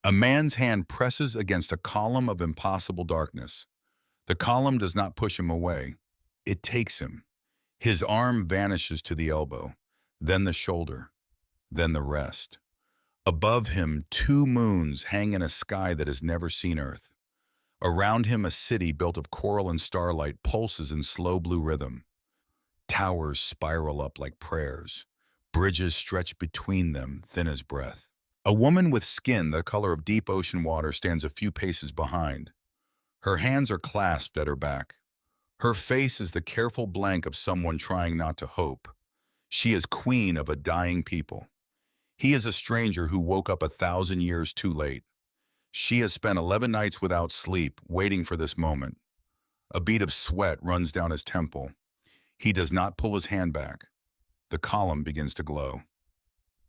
A man's hand presses against a column of impossible darkness. The column does not push him away. It takes him. His arm vanishes to the elbow, then the shoulder, then the rest. Above him, two moons hang in a sky that has never seen Earth. Around him, a city built of coral and starlight pulses in slow blue rhythm. Towers spiral up like prayers. Bridges stretch between them, thin as breath. A woman with skin the color of deep ocean water stands a few paces behind. Her hands are clasped at her back. Her face is the careful blank of someone trying not to hope. She is queen of a dying people. He is a stranger who woke up 1,000 years too late. She has spent 11 nights without sleep, waiting for this moment. A bead of sweat runs down his temple. He does not pull his hand back. The column begins to glow.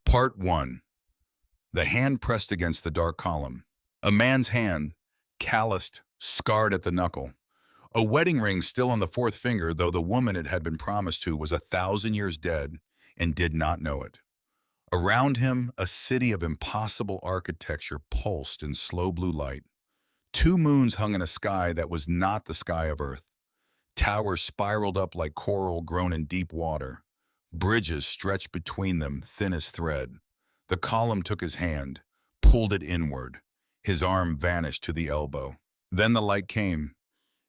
Part 1. The hand pressed against the dark column. A man's hand, calloused, scarred at the knuckle. A wedding ring still on the fourth finger, though the woman it had been promised to was 1,000 years dead and did not know it. Around him, a city of impossible architecture pulsed in slow blue light. Two moons hung in a sky that was not the sky of Earth. Towers spiraled up like coral grown in deep water. Bridges stretched between them, thin as thread. The column took his hand, pulled it inward. His arm vanished to the elbow. Then the light came.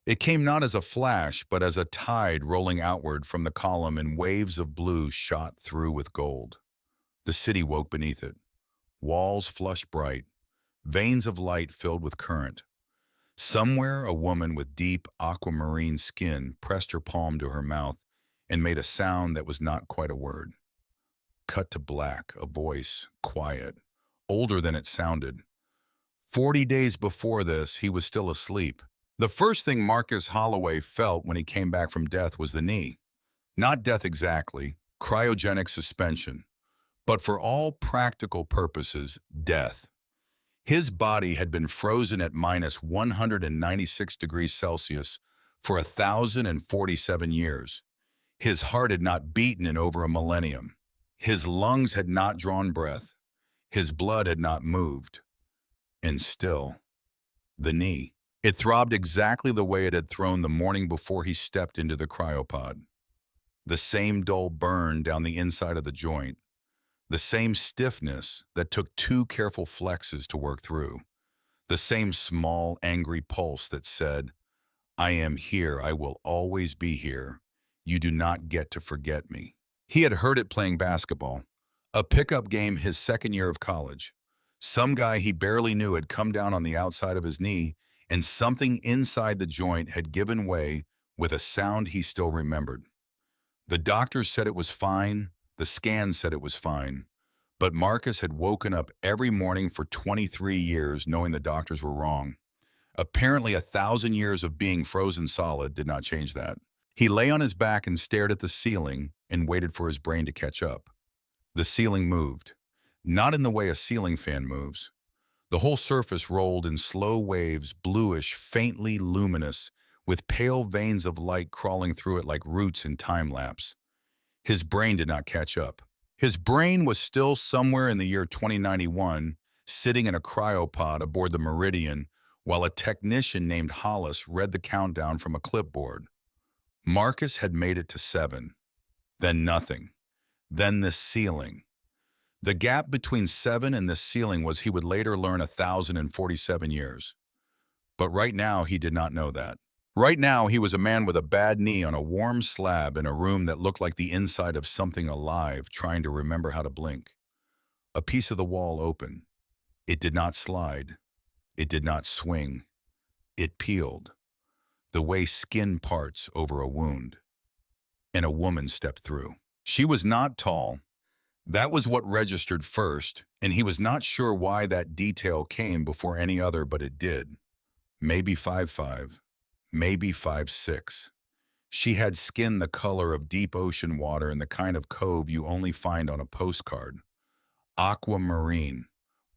It came not as a flash, but as a tide rolling outward from the column, and waves of blue shot through with gold. The city woke beneath it. Walls flushed bright, veins of light filled with current. Somewhere a woman with deep aquamarine skin pressed her palm to her mouth and made a sound that was not quite a word. Cut to black, a voice, quiet, older than it sounded. 40 days before this, he was still asleep. The first thing Marcus Holloway felt when he came back from death was the knee. Not death exactly, cryogenic suspension, but for all practical purposes, death. His body had been frozen at minus 196 degrees Celsius for 1,047 years. His heart had not beaten in over a millennium. His lungs had not drawn breath. His blood had not moved. And still, the knee. It throbbed exactly the way it had thrown the morning before he stepped into the cryopod. The same dull burn down the inside of the joint. The same stiffness that took two careful flexes to work through. The same small, angry pulse that said, "I am here, I will always be here. You do not get to forget me." He had heard it playing basketball, a pickup game his second year of college. Some guy he barely knew had come down on the outside of his knee, and something inside the joint had given way with a sound he still remembered. The doctors said it was fine, the scans said it was fine, but Marcus had woken up every morning for 23 years knowing the doctors were wrong. Apparently 1,000 years of being frozen solid did not change that. He lay on his back and stared at the ceiling and waited for his brain to catch up. The ceiling moved, not in the way a ceiling fan moves. The whole surface rolled in slow waves, bluish, faintly luminous, with pale veins of light crawling through it like roots in time-lapse. His brain did not catch up. His brain was still somewhere in the year 2091, sitting in a cryopod aboard the Meridian, while a technician named Hollis read the countdown from a clipboard. Marcus had made it to 7. Then nothing. Then this ceiling. The gap between 7 and this ceiling was, he would later learn, 1,047 years. But right now, he did not know that. Right now, he was a man with a bad knee on a warm slab in a room that looked like the inside of something alive trying to remember how to blink. A piece of the wall open. It did not slide. It did not swing. It peeled, the way skin parts over a wound. And a woman stepped through. She was not tall. That was what registered first, and he was not sure why that detail came before any other, but it did. Maybe 5'5", maybe 5'6". She had skin the color of deep ocean water and the kind of cove you only find on a postcard. Aquamarine,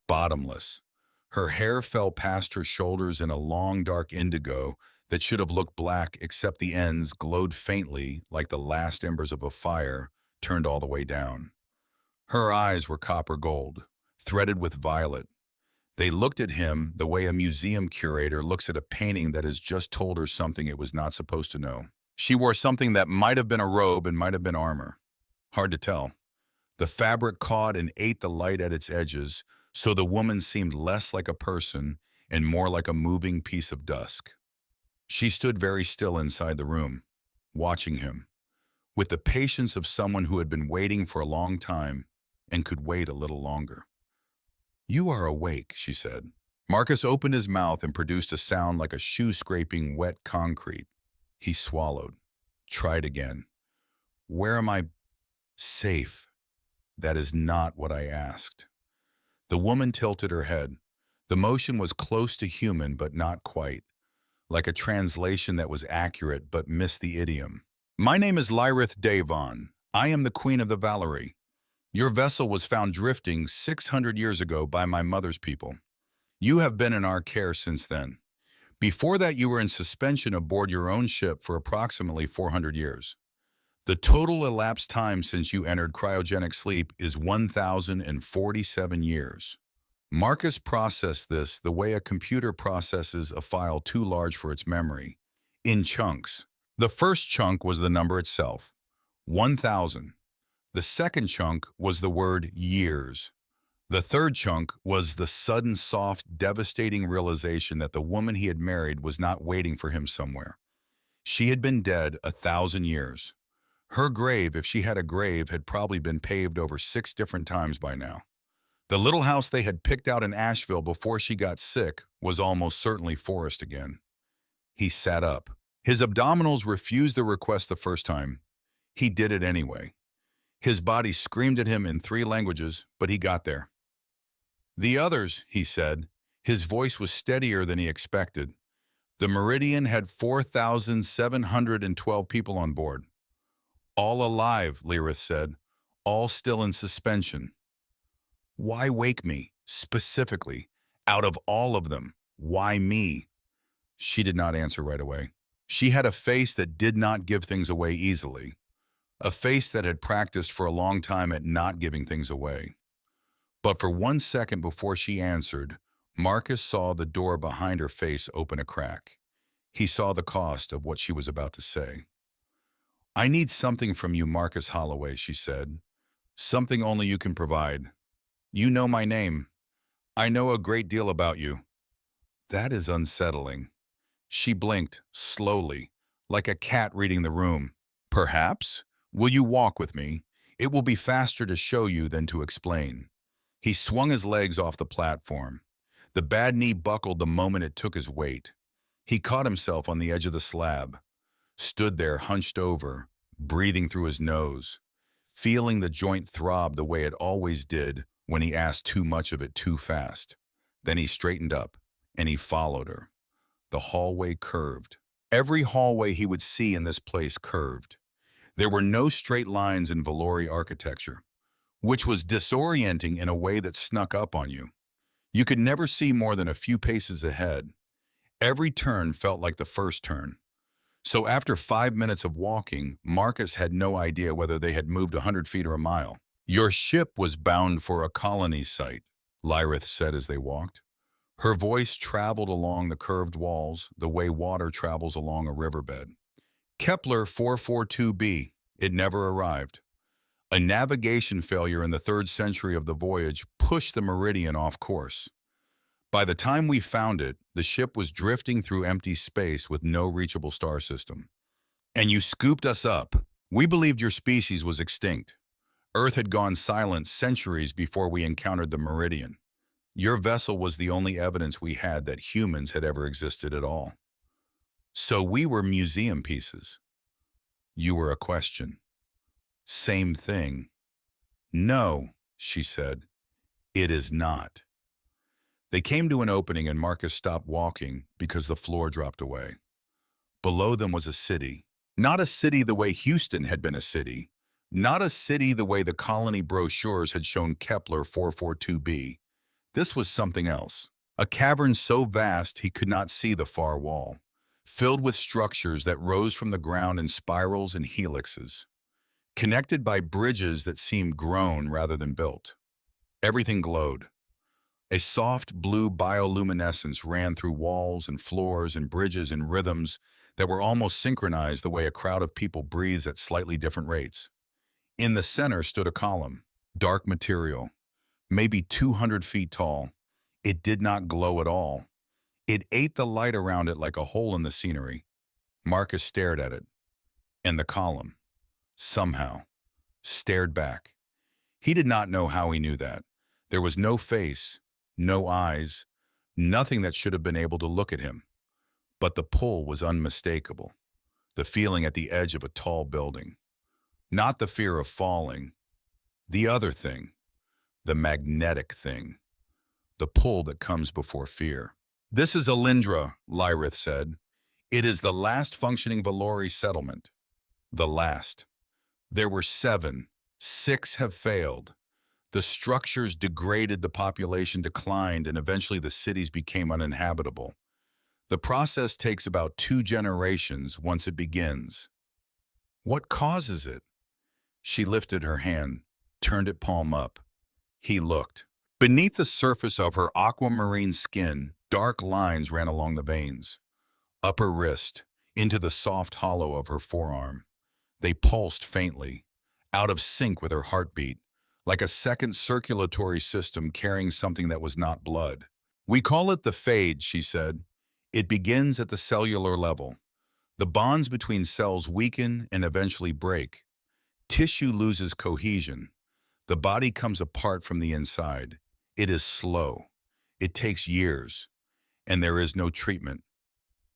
bottomless. Her hair fell past her shoulders in a long dark indigo that should have looked black, except the ends glowed faintly like the last embers of a fire turned all the way down. Her eyes were copper gold, threaded with violet. They looked at him the way a museum curator looks at a painting that has just told her something it was not supposed to know. She wore something that might have been a robe and might have been armor. Hard to tell. The fabric caught and ate the light at its edges, so the woman seemed less like a person and more like a moving piece of dusk. She stood very still inside the room, watching him, with the patience of someone who had been waiting for a long time and could wait a little longer. "You are awake," she said. Marcus opened his mouth and produced a sound like a shoe scraping wet concrete. He swallowed. Tried again. "Where am I?" "Safe." "That is not what I asked." The woman tilted her head. The motion was close to human, but not quite, like a translation that was accurate but missed the idiom. "My name is Lyrith Davon. I am the Queen of the Valerie. Your vessel was found drifting 600 years ago by my mother's people. You have been in our care since then. Before that, you were in suspension aboard your own ship for approximately 400 years. The total elapsed time since you entered cryogenic sleep is 1,047 years." Marcus processed this the way a computer processes a file too large for its memory, in chunks. The first chunk was the number itself, 1,000. The second chunk was the word years. The third chunk was the sudden, soft, devastating realization that the woman he had married was not waiting for him somewhere. She had been dead 1,000 years. Her grave, if she had a grave, had probably been paved over 6 different times by now. The little house they had picked out in Asheville before she got sick was almost certainly forest again. He sat up. His abdominals refused the request the first time. He did it anyway. His body screamed at him in 3 languages, but he got there. "The others," he said. His voice was steadier than he expected. "The Meridian had 4,712 people on board. All alive," Lyrith said. "All still in suspension." "Why wake me, specifically? Out of all of them, why me?" She did not answer right away. She had a face that did not give things away easily. A face that had practiced for a long time at not giving things away. But for 1 second before she answered, Marcus saw the door behind her face open a crack. He saw the cost of what she was about to say. "I need something from you, Marcus Holloway," she said. "Something only you can provide. You know my name. I know a great deal about you." "That is unsettling." She blinked, slowly, like a cat reading the room. "Perhaps? Will you walk with me? It will be faster to show you than to explain." He swung his legs off the platform. The bad knee buckled the moment it took his weight. He caught himself on the edge of the slab, stood there hunched over, breathing through his nose, feeling the joint throb the way it always did when he asked too much of it too fast. Then he straightened up, and he followed her. The hallway curved. Every hallway he would see in this place curved. There were no straight lines in Valori architecture, which was disorienting in a way that snuck up on you. You could never see more than a few paces ahead. Every turn felt like the first turn. So after 5 minutes of walking, Marcus had no idea whether they had moved 100 feet or a mile. "Your ship was bound for a colony site," Lyrith said as they walked. Her voice traveled along the curved walls the way water travels along a riverbed. "Kepler 442b. It never arrived. A navigation failure in the 3rd century of the voyage pushed the Meridian off course. By the time we found it, the ship was drifting through empty space with no reachable star system. And you scooped us up. We believed your species was extinct. Earth had gone silent centuries before we encountered the Meridian. Your vessel was the only evidence we had that humans had ever existed at all. So we were museum pieces. You were a question." "Same thing." "No," she said. "It is not." They came to an opening and Marcus stopped walking because the floor dropped away. Below them was a city. Not a city the way Houston had been a city. Not a city the way the colony brochures had shown Kepler 442b. This was something else. A cavern so vast he could not see the far wall, filled with structures that rose from the ground in spirals and helixes, connected by bridges that seemed grown rather than built. Everything glowed. A soft blue bioluminescence ran through walls and floors and bridges in rhythms that were almost synchronized the way a crowd of people breathes at slightly different rates. In the center stood a column, dark material, maybe 200 feet tall. It did not glow at all. It ate the light around it like a hole in the scenery. Marcus stared at it, and the column, somehow, stared back. He did not know how he knew that. There was no face, no eyes, nothing that should have been able to look at him. But the pull was unmistakable, the feeling at the edge of a tall building. Not the fear of falling, the other thing, the magnetic thing, the pull that comes before fear. This is Alindra, Lyrith said. It is the last functioning Valori settlement. The last. There were 7. 6 have failed. The structures degraded, the population declined, and eventually the cities became uninhabitable. The process takes about 2 generations once it begins. What causes it? She lifted her hand, turned it palm up. He looked. Beneath the surface of her aquamarine skin, dark lines ran along the veins. Up her wrist, into the soft hollow of her forearm. They pulsed faintly, out of sync with her heartbeat, like a second circulatory system carrying something that was not blood. We call it the fade, she said. It begins at the cellular level. The bonds between cells weaken and eventually break. Tissue loses cohesion. The body comes apart from the inside. It is slow. It takes years. And there is no treatment,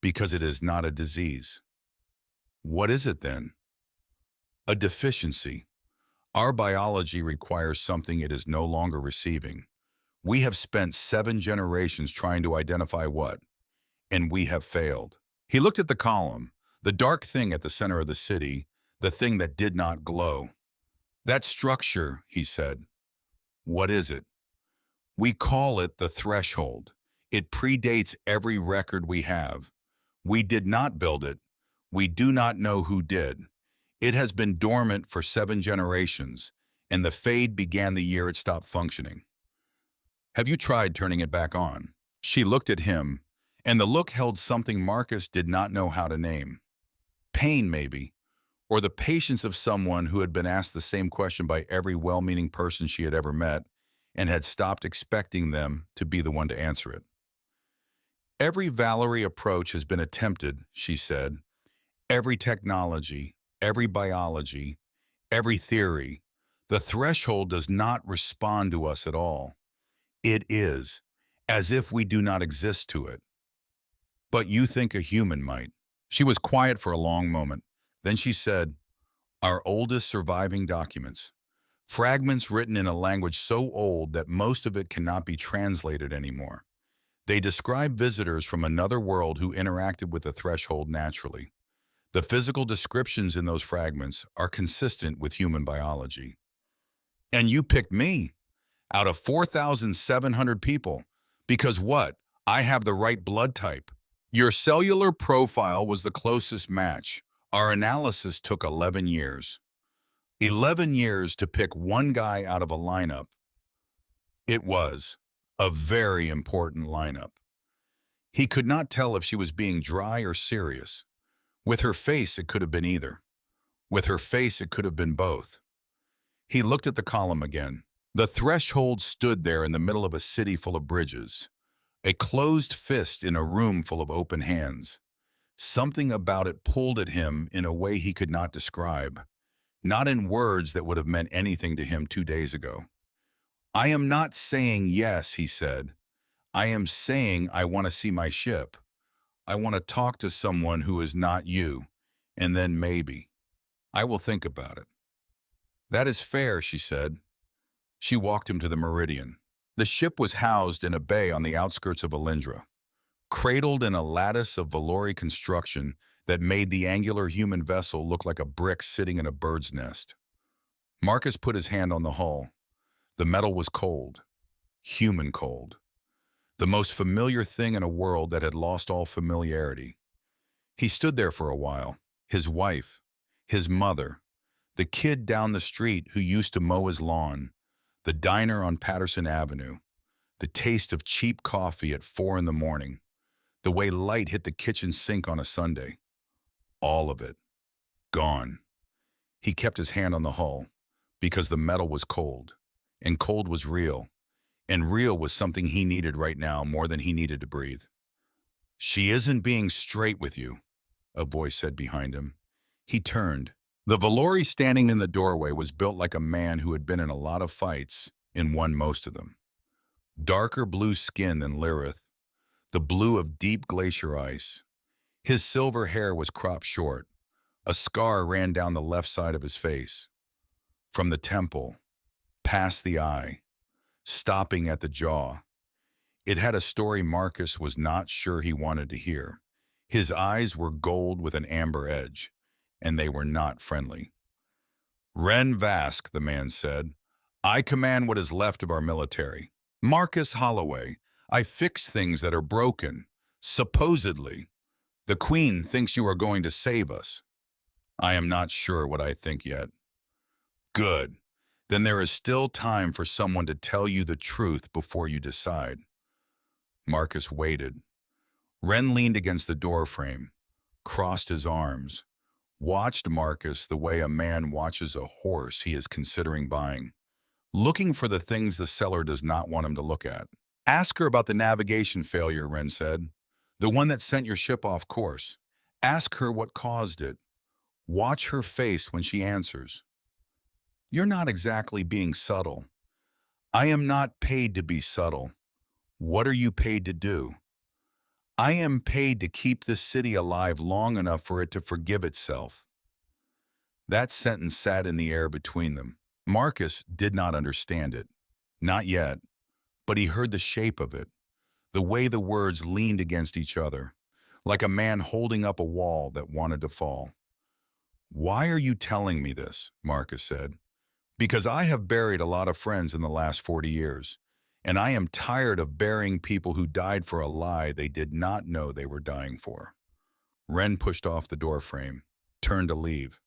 because it is not a disease. What is it then? A deficiency. Our biology requires something it is no longer receiving. We have spent 7 generations trying to identify what, and we have failed. He looked at the column, the dark thing at the center of the city, the thing that did not glow. That structure, he said. What is it? We call it the threshold. It predates every record we have. We did not build it. We do not know who did. It has been dormant for 7 generations, and the fade began the year it stopped functioning. Have you tried turning it back on? She looked at him, and the look held something Marcus did not know how to name. Pain, maybe, or the patience of someone who had been asked the same question by every well-meaning person she had ever met and had stopped expecting them to be the one to answer it. Every Valerie approach has been attempted, she said. Every technology, every biology, every theory. The threshold does not respond to us at all. It is, as if we do not exist to it. But you think a human might. She was quiet for a long moment. Then she said, our oldest surviving documents. Fragments written in a language so old that most of it cannot be translated anymore. They describe visitors from another world who interacted with the threshold naturally. The physical descriptions in those fragments are consistent with human biology. And you picked me out of 4,700 people. Because what? I have the right blood type. Your cellular profile was the closest match. Our analysis took 11 years. 11 years to pick one guy out of a lineup. It was a very important lineup. He could not tell if she was being dry or serious. With her face, it could have been either. With her face, it could have been both. He looked at the column again. The threshold stood there in the middle of a city full of bridges. A closed fist in a room full of open hands. Something about it pulled at him in a way he could not describe. Not in words that would have meant anything to him 2 days ago. I am not saying yes, he said. I am saying I want to see my ship. I want to talk to someone who is not you, and then maybe. I will think about it. That is fair, she said. She walked him to the Meridian. The ship was housed in a bay on the outskirts of Alindra, cradled in a lattice of Valori construction that made the angular human vessel look like a brick sitting in a bird's nest. Marcus put his hand on the hull. The metal was cold, human cold. The most familiar thing in a world that had lost all familiarity. He stood there for a while, his wife, his mother, the kid down the street who used to mow his lawn, the diner on Patterson Avenue, The taste of cheap coffee at 4 in the morning. The way light hit the kitchen sink on a Sunday. All of it. Gone. He kept his hand on the hull because the metal was cold. And cold was real. And real was something he needed right now more than he needed to breathe. "She isn't being straight with you," a voice said behind him. He turned. The Valori standing in the doorway was built like a man who had been in a lot of fights and won most of them. Darker blue skin than Lirith, the blue of deep glacier ice. His silver hair was cropped short. A scar ran down the left side of his face. From the temple, past the eye, stopping at the jaw. It had a story Marcus was not sure he wanted to hear. His eyes were gold with an amber edge, and they were not friendly. "Ren Vask," the man said, "I command what is left of our military. Marcus Holloway, I fix things that are broken. Supposedly. The Queen thinks you are going to save us. I am not sure what I think yet." "Good. Then there is still time for someone to tell you the truth before you decide." Marcus waited. Ren leaned against the doorframe, crossed his arms, watched Marcus the way a man watches a horse he is considering buying, looking for the things the seller does not want him to look at. "Ask her about the navigation failure," Ren said. "The one that sent your ship off course. Ask her what caused it. Watch her face when she answers." "You're not exactly being subtle." "I am not paid to be subtle. What are you paid to do?" "I am paid to keep this city alive long enough for it to forgive itself." That sentence sat in the air between them. Marcus did not understand it. Not yet. But he heard the shape of it, the way the words leaned against each other, like a man holding up a wall that wanted to fall. "Why are you telling me this?" Marcus said. "Because I have buried a lot of friends in the last 40 years. And I am tired of burying people who died for a lie they did not know they were dying for." Ren pushed off the doorframe, turned to leave,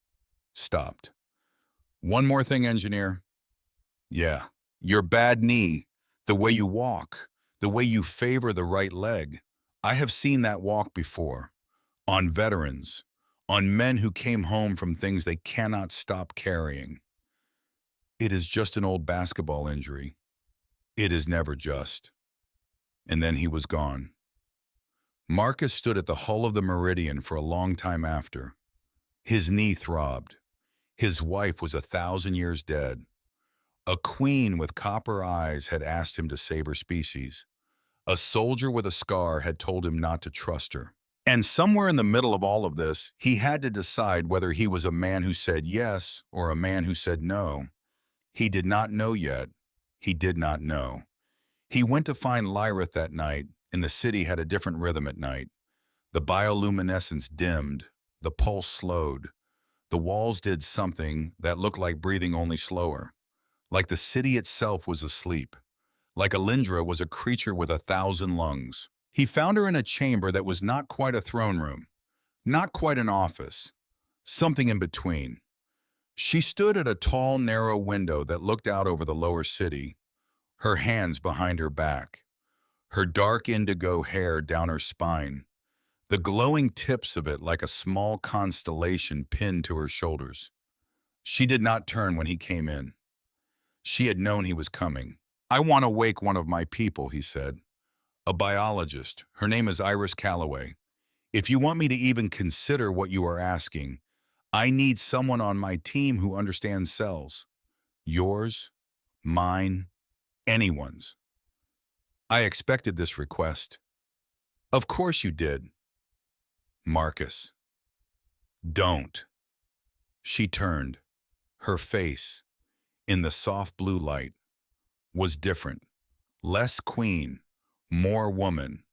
stopped. "One more thing, engineer." "Yeah, your bad knee, the way you walk, the way you favor the right leg. I have seen that walk before. On veterans, on men who came home from things they cannot stop carrying." "It is just an old basketball injury." "It is never just." And then he was gone. Marcus stood at the hull of the Meridian for a long time after. His knee throbbed. His wife was 1,000 years dead. A queen with copper eyes had asked him to save her species. A soldier with a scar had told him not to trust her. And somewhere in the middle of all of this, he had to decide whether he was a man who said yes or a man who said no. He did not know yet. He did not know. He went to find Lyrith that night, and the city had a different rhythm at night. The bioluminescence dimmed, the pulse slowed. The walls did something that looked like breathing only slower. Like the city itself was asleep. Like Alindra was a creature with 1,000 lungs. He found her in a chamber that was not quite a throne room, not quite an office, something in between. She stood at a tall, narrow window that looked out over the lower city, her hands behind her back, her dark indigo hair down her spine, the glowing tips of it like a small constellation pinned to her shoulders. She did not turn when he came in. She had known he was coming. "I want to wake one of my people," he said. "A biologist. Her name is Iris Calloway. If you want me to even consider what you are asking, I need someone on my team who understands cells. Yours, mine, anyone's." I expected this request. "Of course you did." "Marcus." "Don't." She turned. Her face, in the soft blue light, was different. Less queen, more woman.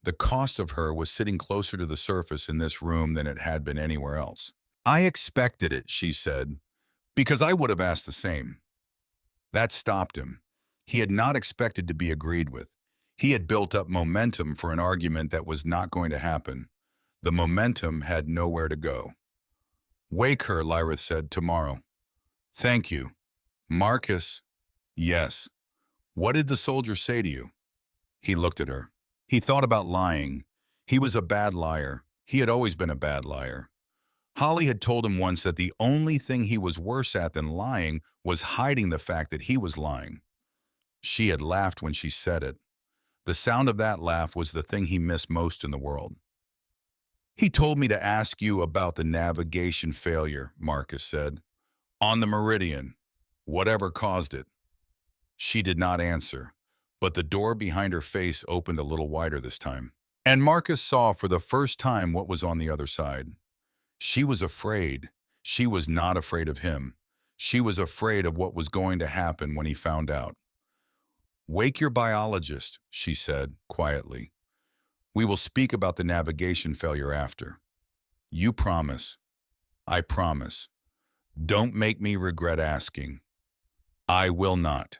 The cost of her was sitting closer to the surface in this room than it had been anywhere else. "I expected it," she said, "because I would have asked the same." That stopped him. He had not expected to be agreed with. He had built up momentum for an argument that was not going to happen. The momentum had nowhere to go. "Wake her," Lyrith said, "tomorrow." "Thank you." "Marcus." "Yes." What did the soldier say to you? He looked at her. He thought about lying. He was a bad liar. He had always been a bad liar. Holly had told him once that the only thing he was worse at than lying was hiding the fact that he was lying. She had laughed when she said it. The sound of that laugh was the thing he missed most in the world. He told me to ask you about the navigation failure, Marcus said. On the Meridian. Whatever caused it. She did not answer, but the door behind her face opened a little wider this time. And Marcus saw for the first time what was on the other side. She was afraid. She was not afraid of him. She was afraid of what was going to happen when he found out. Wake your biologist, she said, quietly. We will speak about the navigation failure after. You promise. I promise. Don't make me regret asking. I will not.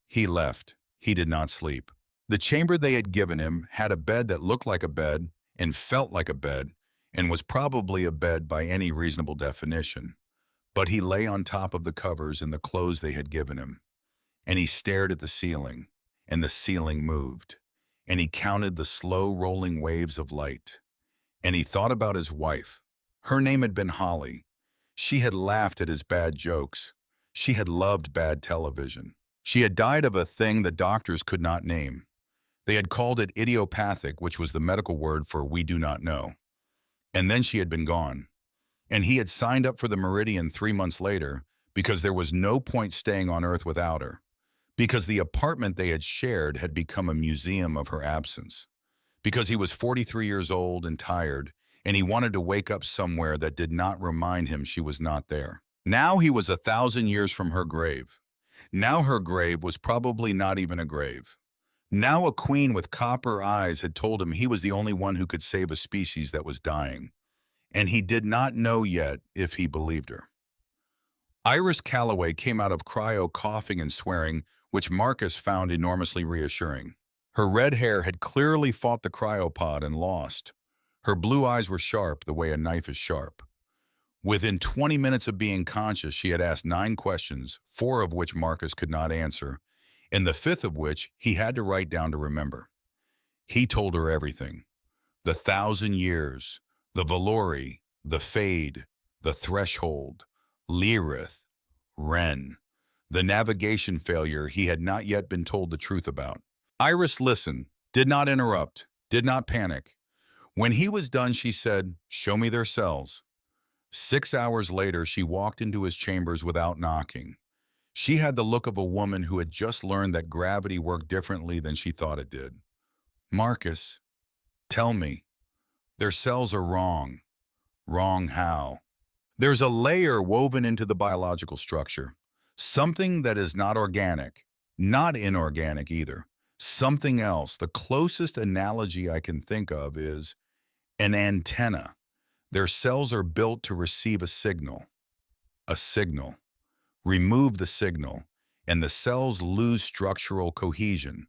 He left. He did not sleep. The chamber they had given him had a bed that looked like a bed and felt like a bed and was probably a bed by any reasonable definition. But he lay on top of the covers in the clothes they had given him, and he stared at the ceiling, and the ceiling moved, and he counted the slow rolling waves of light, and he thought about his wife. Her name had been Holly. She had laughed at his bad jokes. She had loved bad television. She had died of a thing the doctors could not name. They had called it idiopathic, which was the medical word for we do not know. And then she had been gone. And he had signed up for the Meridian 3 months later because there was no point staying on Earth without her, because the apartment they had shared had become a museum of her absence, because he was 43 years old and tired, and he wanted to wake up somewhere that did not remind him she was not there. Now he was 1,000 years from her grave. Now her grave was probably not even a grave. Now a queen with copper eyes had told him he was the only one who could save a species that was dying, and he did not know yet if he believed her. Iris Calloway came out of cryo coughing and swearing, which Marcus found enormously reassuring. Her red hair had clearly fought the cryopod and lost. Her blue eyes were sharp the way a knife is sharp. Within 20 minutes of being conscious, she had asked 9 questions, 4 of which Marcus could not answer, and the 5th of which he had to write down to remember. He told her everything. The 1,000 years, the Valori, the Fade, the Threshold, Lirith, Ren, the navigation failure he had not yet been told the truth about. Iris listened, did not interrupt, did not panic. When he was done, she said, "Show me their cells." 6 hours later, she walked into his chambers without knocking. She had the look of a woman who had just learned that gravity worked differently than she thought it did. Marcus, tell me. Their cells are wrong. Wrong how? There's a layer woven into the biological structure. Something that is not organic, not inorganic either. Something else. The closest analogy I can think of is an antenna. Their cells are built to receive a signal. A signal. Remove the signal, and the cells lose structural cohesion.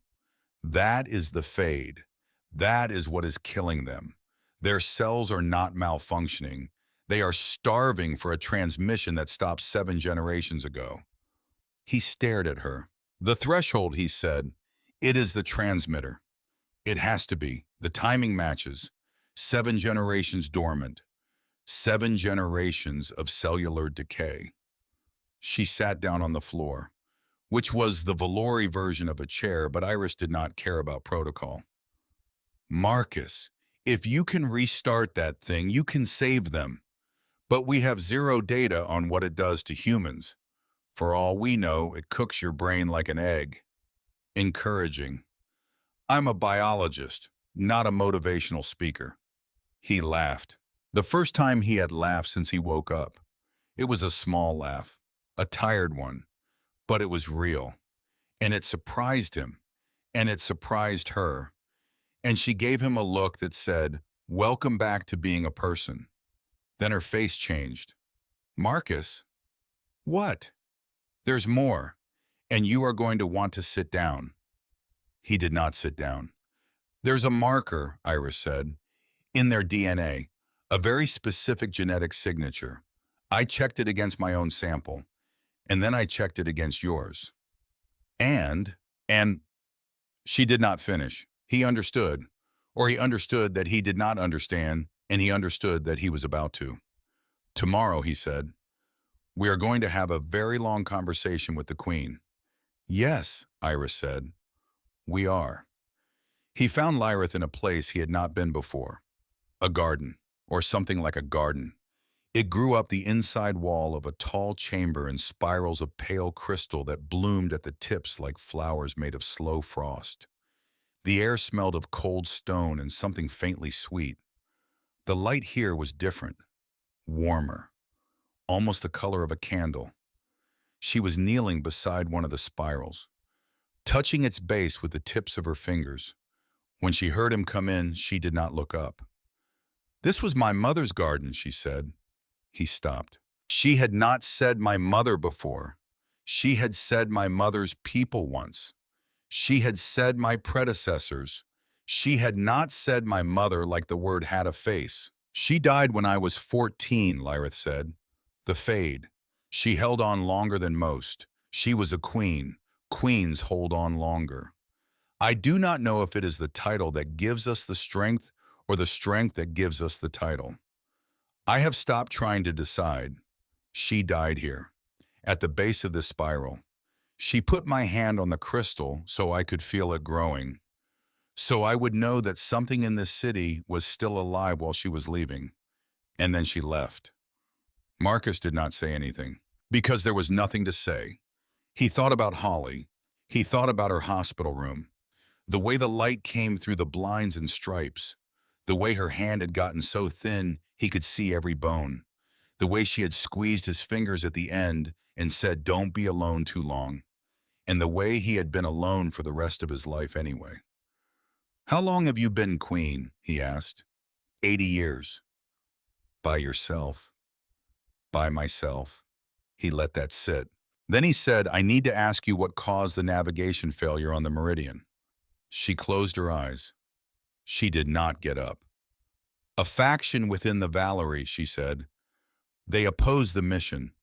That is the fade. That is what is killing them. Their cells are not malfunctioning. They are starving for a transmission that stopped 7 generations ago. He stared at her. The threshold, he said. It is the transmitter. It has to be. The timing matches. 7 generations dormant. 7 generations of cellular decay. She sat down on the floor, which was the Valori version of a chair, but Iris did not care about protocol. Marcus, if you can restart that thing, you can save them. But we have 0 data on what it does to humans. For all we know, it cooks your brain like an egg. Encouraging. I'm a biologist, not a motivational speaker. He laughed. The first time he had laughed since he woke up. It was a small laugh, a tired one, but it was real. And it surprised him, and it surprised her. And she gave him a look that said, "Welcome back to being a person." Then her face changed. Marcus? What? There's more, and you are going to want to sit down. He did not sit down. There's a marker, Iris said, in their DNA, a very specific genetic signature. I checked it against my own sample, and then I checked it against yours. And, and she did not finish. He understood, or he understood that he did not understand, and he understood that he was about to. Tomorrow, he said, we are going to have a very long conversation with the Queen. Yes, Iris said, we are. He found Lyrith in a place he had not been before. A garden, or something like a garden. It grew up the inside wall of a tall chamber in spirals of pale crystal that bloomed at the tips like flowers made of slow frost. The air smelled of cold stone and something faintly sweet. The light here was different, warmer, almost the color of a candle. She was kneeling beside one of the spirals, touching its base with the tips of her fingers. When she heard him come in, she did not look up. This was my mother's garden, she said. He stopped. She had not said my mother before. She had said my mother's people once. She had said my predecessors. She had not said my mother like the word had a face. She died when I was 14, Lyrith said. The fade. She held on longer than most. She was a queen. Queens hold on longer. I do not know if it is the title that gives us the strength or the strength that gives us the title. I have stopped trying to decide. She died here, at the base of this spiral. She put my hand on the crystal so I could feel it growing, so I would know that something in this city was still alive while she was leaving. And then she left. Marcus did not say anything, because there was nothing to say. He thought about Holly. He thought about her hospital room. The way the light came through the blinds and stripes. The way her hand had gotten so thin he could see every bone. The way she had squeezed his fingers at the end and said, "Don't be alone too long." And the way he had been alone for the rest of his life anyway. "How long have you been queen?" he asked. 80 years. By yourself. By myself. He let that sit. Then he said, "I need to ask you what caused the navigation failure on the Meridian." She closed her eyes. She did not get up. "A faction within the Valerie," she said. "They opposed the mission.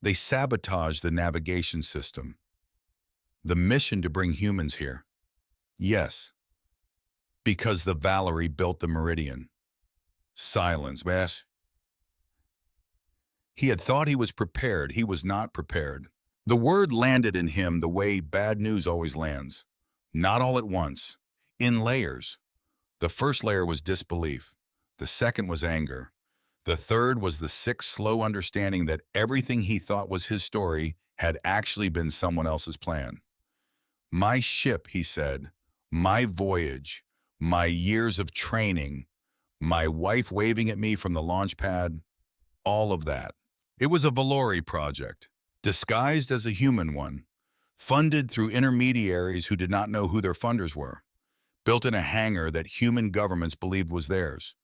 They sabotaged the navigation system. The mission to bring humans here." "Yes. Because the Valerie built the Meridian." Silence. Yes. He had thought he was prepared. He was not prepared. The word landed in him the way bad news always lands. Not all at once. In layers. The first layer was disbelief. The second was anger. The third was the sick, slow understanding that everything he thought was his story had actually been someone else's plan. "My ship," he said, "my voyage, my years of training, my wife waving at me from the launch pad, all of that. It was a Valori project, disguised as a human one, funded through intermediaries who did not know who their funders were, built in a hangar that human governments believed was theirs.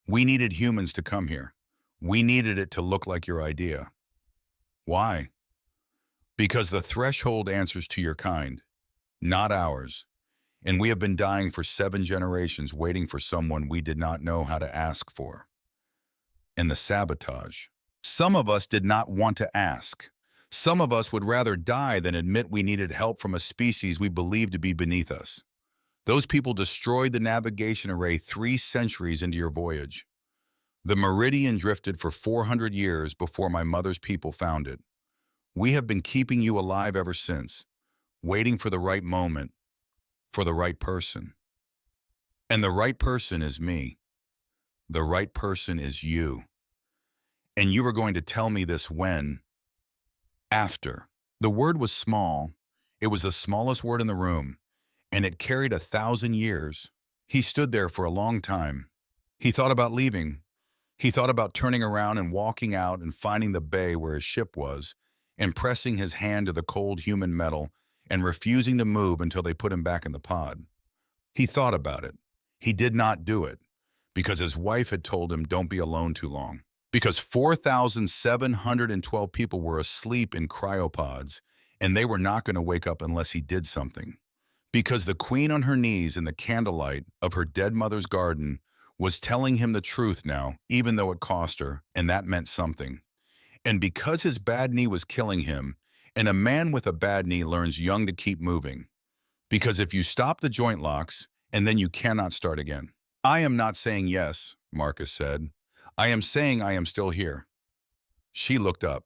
We needed humans to come here. We needed it to look like your idea." "Why?" "Because the threshold answers to your kind, not ours. And we have been dying for 7 generations waiting for someone we did not know how to ask for." And the sabotage. Some of us did not want to ask. Some of us would rather die than admit we needed help from a species we believed to be beneath us. Those people destroyed the navigation array 3 centuries into your voyage. The Meridian drifted for 400 years before my mother's people found it. We have been keeping you alive ever since, waiting for the right moment, for the right person. And the right person is me. The right person is you. And you were going to tell me this when? After. The word was small. It was the smallest word in the room, and it carried 1,000 years. He stood there for a long time. He thought about leaving. He thought about turning around and walking out and finding the bay where his ship was, and pressing his hand to the cold human metal and refusing to move until they put him back in the pod. He thought about it. He did not do it, because his wife had told him, "Don't be alone too long." Because 4,712 people were asleep in cryopods, and they were not going to wake up unless he did something. Because the queen on her knees in the candlelight of her dead mother's garden was telling him the truth now, even though it cost her, and that meant something. And because his bad knee was killing him, And a man with a bad knee learns young to keep moving. Because if you stop the joint locks, and then you cannot start again. I am not saying yes, Marcus said. I am saying I am still here. She looked up.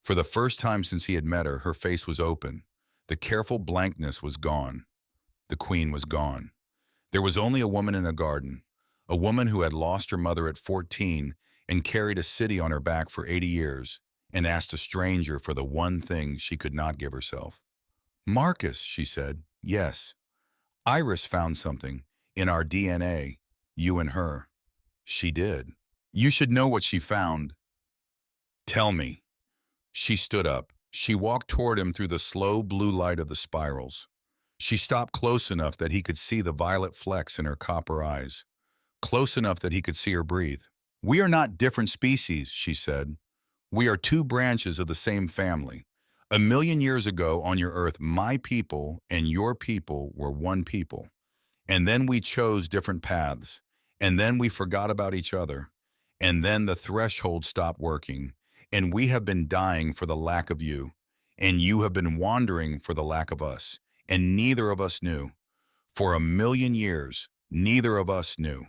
For the first time since he had met her, her face was open. The careful blankness was gone. The queen was gone. There was only a woman in a garden, a woman who had lost her mother at 14 and carried a city on her back for 80 years and asked a stranger for the one thing she could not give herself. Marcus, she said, yes. Iris found something in our DNA, you and her. She did. You should know what she found. Tell me. She stood up. She walked toward him through the slow blue light of the spirals. She stopped close enough that he could see the violet flecks in her copper eyes, close enough that he could see her breathe. We are not different species, she said. We are two branches of the same family. 1,000,000 years ago on your earth, my people and your people were one people. And then we chose different paths. And then we forgot about each other. And then the threshold stopped working. And we have been dying for the lack of you. And you have been wandering for the lack of us. And neither of us knew. For 1,000,000 years, neither of us knew.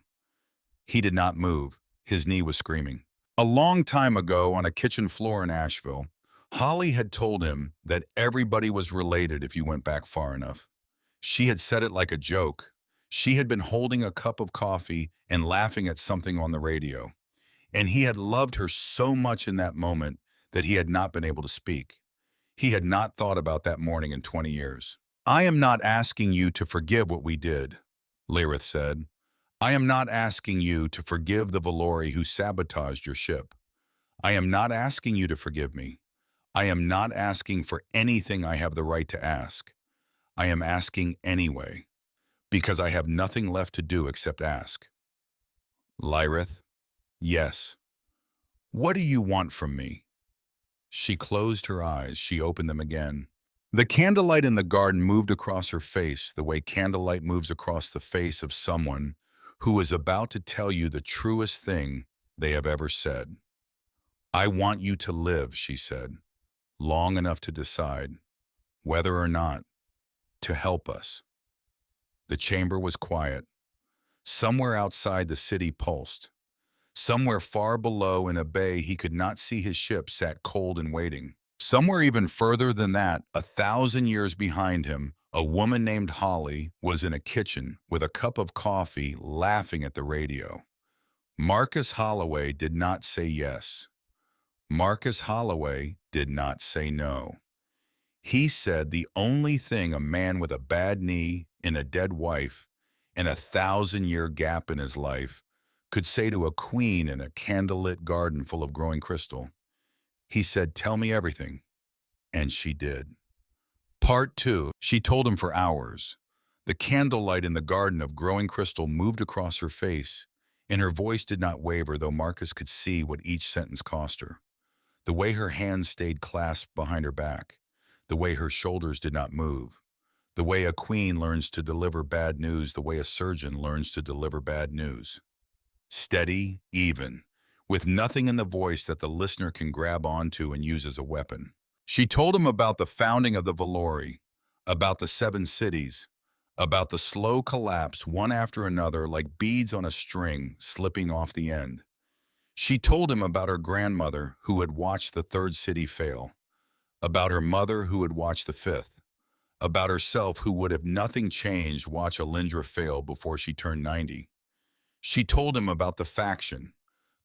He did not move. His knee was screaming. A long time ago on a kitchen floor in Asheville, Holly had told him that everybody was related if you went back far enough. She had said it like a joke. She had been holding a cup of coffee and laughing at something on the radio. And he had loved her so much in that moment that he had not been able to speak. He had not thought about that morning in 20 years. I am not asking you to forgive what we did, Lyrith said. I am not asking you to forgive the Valori who sabotaged your ship. I am not asking you to forgive me. I am not asking for anything I have the right to ask. I am asking anyway, because I have nothing left to do except ask. Lyrith, yes. What do you want from me? She closed her eyes. She opened them again. The candlelight in the garden moved across her face the way candlelight moves across the face of someone who is about to tell you the truest thing they have ever said. I want you to live, she said, long enough to decide, whether or not, to help us. The chamber was quiet. Somewhere outside the city pulsed. Somewhere far below in a bay he could not see his ship sat cold and waiting. Somewhere even further than that, 1,000 years behind him, a woman named Holly was in a kitchen with a cup of coffee laughing at the radio. Marcus Holloway did not say yes. Marcus Holloway did not say no. He said the only thing a man with a bad knee and a dead wife and a 1,000-year gap in his life could say to a queen in a candlelit garden full of growing crystal. He said, tell me everything. And she did. Part 2, she told him for hours. The candlelight in the garden of growing crystal moved across her face, and her voice did not waver, though Marcus could see what each sentence cost her. The way her hands stayed clasped behind her back, the way her shoulders did not move, the way a queen learns to deliver bad news, the way a surgeon learns to deliver bad news. Steady, even, with nothing in the voice that the listener can grab onto and use as a weapon. She told him about the founding of the Valori, about the 7 cities, about the slow collapse one after another like beads on a string slipping off the end. She told him about her grandmother who had watched the 3rd city fail, about her mother who had watched the 5th, about herself who would, if nothing changed, watch Alindra fail before she turned 90. She told him about the faction,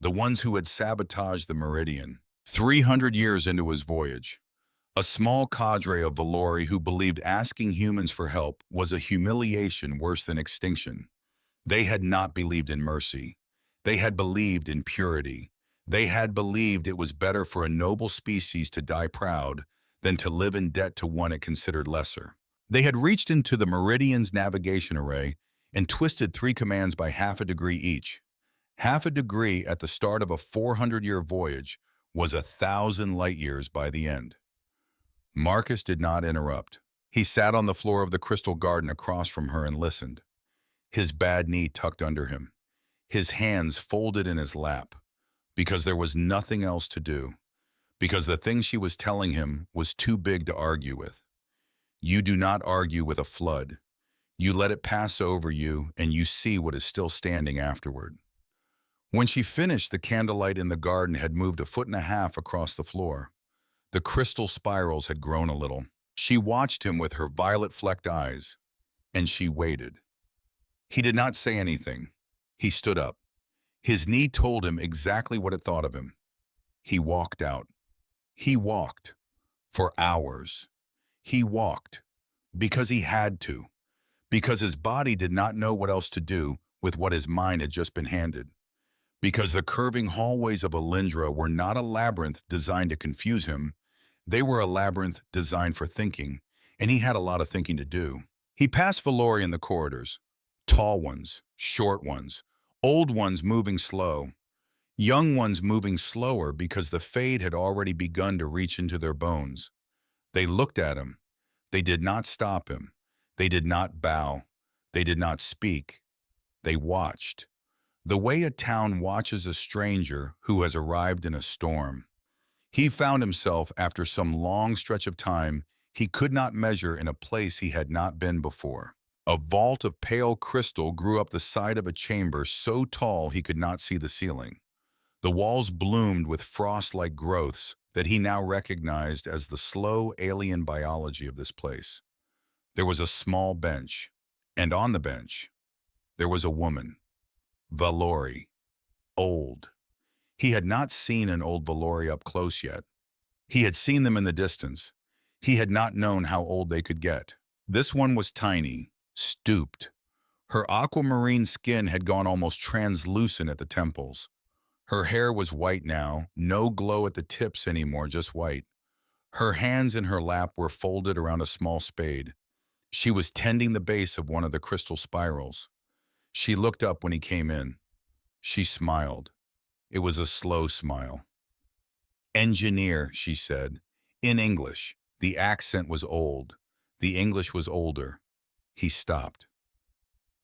the ones who had sabotaged the Meridian, 300 years into his voyage. A small cadre of Valori who believed asking humans for help was a humiliation worse than extinction. They had not believed in mercy. They had believed in purity. They had believed it was better for a noble species to die proud than to live in debt to one it considered lesser. They had reached into the Meridian's navigation array and twisted 3 commands by half a degree each. Half a degree at the start of a 400-year voyage was 1,000 light years by the end. Marcus did not interrupt. He sat on the floor of the crystal garden across from her and listened, his bad knee tucked under him, his hands folded in his lap, because there was nothing else to do, because the thing she was telling him was too big to argue with. You do not argue with a flood. You let it pass over you, and you see what is still standing afterward. When she finished, the candlelight in the garden had moved 1.5 feet across the floor. The crystal spirals had grown a little. She watched him with her violet-flecked eyes, and she waited. He did not say anything. He stood up. His knee told him exactly what it thought of him. He walked out. He walked. For hours. He walked. Because he had to. Because his body did not know what else to do with what his mind had just been handed. Because the curving hallways of Alindra were not a labyrinth designed to confuse him. They were a labyrinth designed for thinking, and he had a lot of thinking to do. He passed Valori in the corridors. Tall ones, short ones, old ones moving slow, young ones moving slower because the fade had already begun to reach into their bones. They looked at him. They did not stop him. They did not bow. They did not speak. They watched. The way a town watches a stranger who has arrived in a storm. He found himself, after some long stretch of time he could not measure, in a place he had not been before. A vault of pale crystal grew up the side of a chamber so tall he could not see the ceiling. The walls bloomed with frost-like growths that he now recognized as the slow alien biology of this place. There was a small bench, and on the bench, there was a woman. Valori. Old. He had not seen an old Valori up close yet. He had seen them in the distance. He had not known how old they could get. This one was tiny, stooped. Her aquamarine skin had gone almost translucent at the temples. Her hair was white now, no glow at the tips anymore, just white. Her hands in her lap were folded around a small spade. She was tending the base of one of the crystal spirals. She looked up when he came in. She smiled. It was a slow smile. "Engineer," she said. In English. The accent was old. The English was older. He stopped.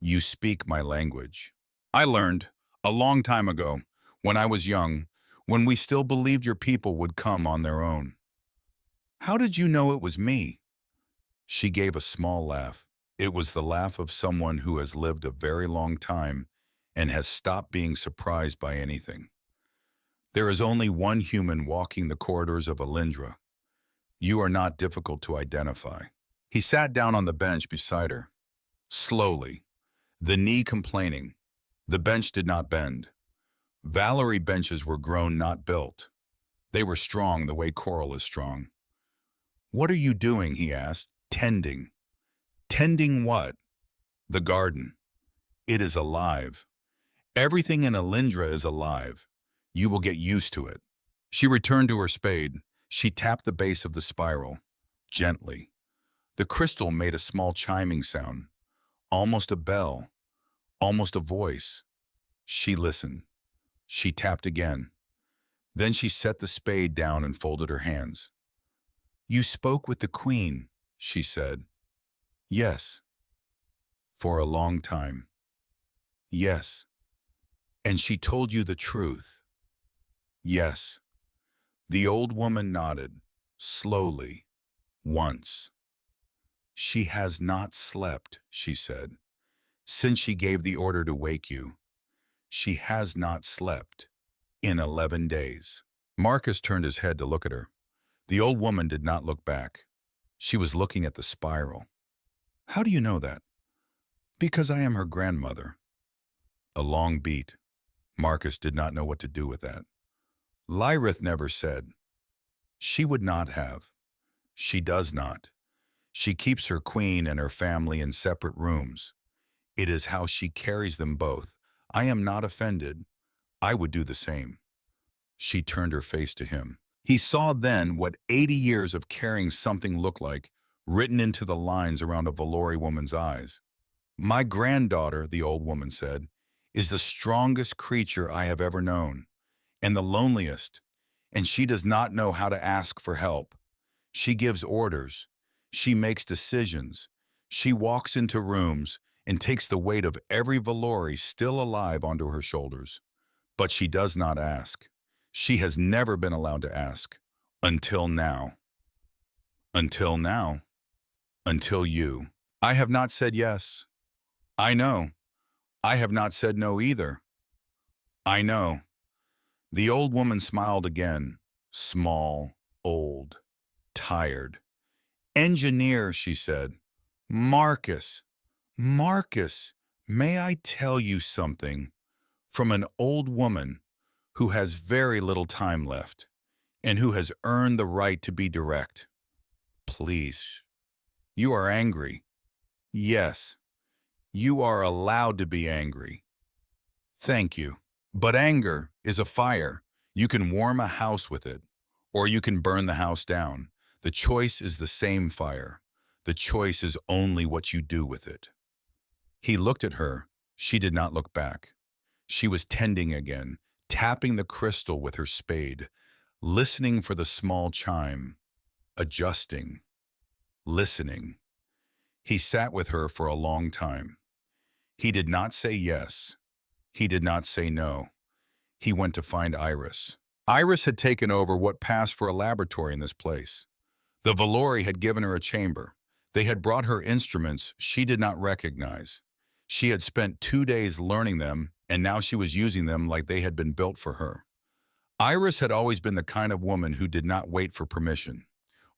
"You speak my language. I learned, a long time ago, when I was young, when we still believed your people would come on their own." "How did you know it was me?" She gave a small laugh. It was the laugh of someone who has lived a very long time and has stopped being surprised by anything. There is only one human walking the corridors of Alindra. You are not difficult to identify. He sat down on the bench beside her. Slowly, the knee complaining. The bench did not bend. Valerie benches were grown, not built. They were strong the way coral is strong. "What are you doing?" he asked. "Tending." "Tending what?" "The garden. It is alive. Everything in Alindra is alive. You will get used to it." She returned to her spade. She tapped the base of the spiral. Gently. The crystal made a small chiming sound. Almost a bell. Almost a voice. She listened. She tapped again. Then she set the spade down and folded her hands. "You spoke with the queen," she said. "Yes." "For a long time." "Yes." "And she told you the truth." "Yes." The old woman nodded, slowly, once. "She has not slept," she said, "since she gave the order to wake you. She has not slept in 11 days. Marcus turned his head to look at her. The old woman did not look back. She was looking at the spiral. "How do you know that?" "Because I am her grandmother." A long beat. Marcus did not know what to do with that. Lyrith never said. She would not have. She does not. She keeps her queen and her family in separate rooms. It is how she carries them both. I am not offended. I would do the same. She turned her face to him. He saw then what 80 years of carrying something looked like, written into the lines around a Valori woman's eyes. "My granddaughter," the old woman said, "is the strongest creature I have ever known, and the loneliest, and she does not know how to ask for help. She gives orders. She makes decisions. She walks into rooms and takes the weight of every Valori still alive onto her shoulders. But she does not ask. She has never been allowed to ask. Until now. Until now. Until you. I have not said yes. I know. I have not said no either. I know. The old woman smiled again. Small, old, tired. Engineer, she said. Marcus. Marcus, may I tell you something? From an old woman who has very little time left and who has earned the right to be direct. Please. You are angry. Yes, you are allowed to be angry. Thank you. But anger is a fire. You can warm a house with it, or you can burn the house down. The choice is the same fire. The choice is only what you do with it. He looked at her. She did not look back. She was tending again, tapping the crystal with her spade, listening for the small chime, adjusting, listening. He sat with her for a long time. He did not say yes. He did not say no. He went to find Iris. Iris had taken over what passed for a laboratory in this place. The Valori had given her a chamber. They had brought her instruments she did not recognize. She had spent 2 days learning them, and now she was using them like they had been built for her. Iris had always been the kind of woman who did not wait for permission.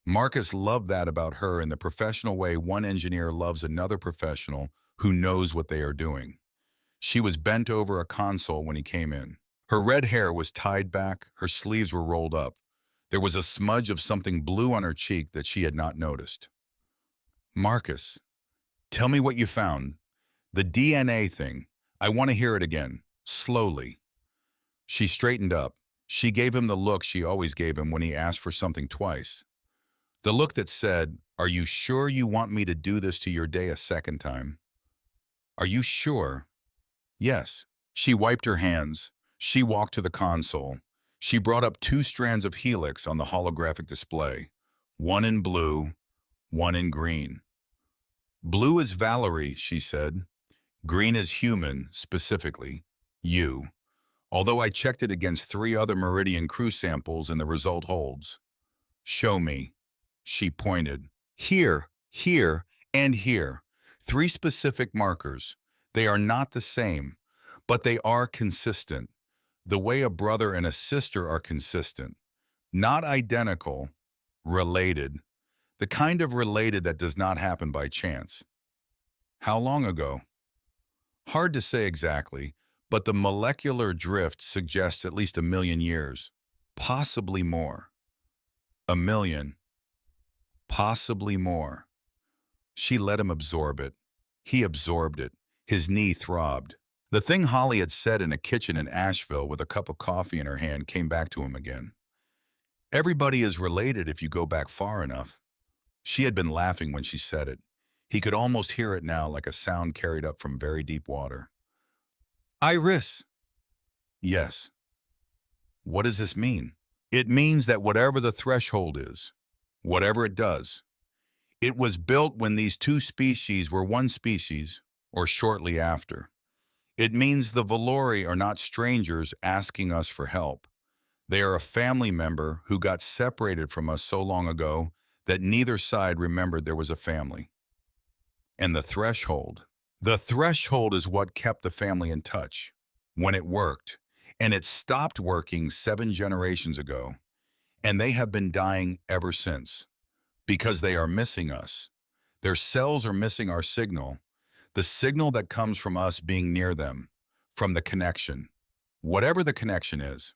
Marcus loved that about her in the professional way one engineer loves another professional who knows what they are doing. She was bent over a console when he came in. Her red hair was tied back, her sleeves were rolled up. There was a smudge of something blue on her cheek that she had not noticed. Marcus, tell me what you found. The DNA thing. I want to hear it again, slowly. She straightened up. She gave him the look she always gave him when he asked for something twice. The look that said, "Are you sure you want me to do this to your day a second time? Are you sure?" Yes. She wiped her hands. She walked to the console. She brought up 2 strands of helix on the holographic display, one in blue, one in green. Blue is Valerie, she said. Green is human, specifically, you. Although I checked it against 3 other Meridian crew samples and the result holds. Show me. She pointed. Here, here, and here. 3 specific markers. They are not the same, but they are consistent. The way a brother and a sister are consistent. Not identical, related. The kind of related that does not happen by chance. How long ago? Hard to say exactly, but the molecular drift suggests at least 1,000,000 years. Possibly more. 1,000,000. Possibly more. She let him absorb it. He absorbed it. His knee throbbed. The thing Holly had said in a kitchen in Asheville with a cup of coffee in her hand came back to him again. Everybody is related if you go back far enough. She had been laughing when she said it. He could almost hear it now like a sound carried up from very deep water. Iris. Yes. What does this mean? It means that whatever the threshold is, whatever it does, it was built when these 2 species were one species or shortly after. It means the Valori are not strangers asking us for help. They are a family member who got separated from us so long ago that neither side remembered there was a family. And the threshold. The threshold is what kept the family in touch when it worked, and it stopped working 7 generations ago, and they have been dying ever since because they are missing us. Their cells are missing our signal, the signal that comes from us being near them, from the connection, whatever the connection is.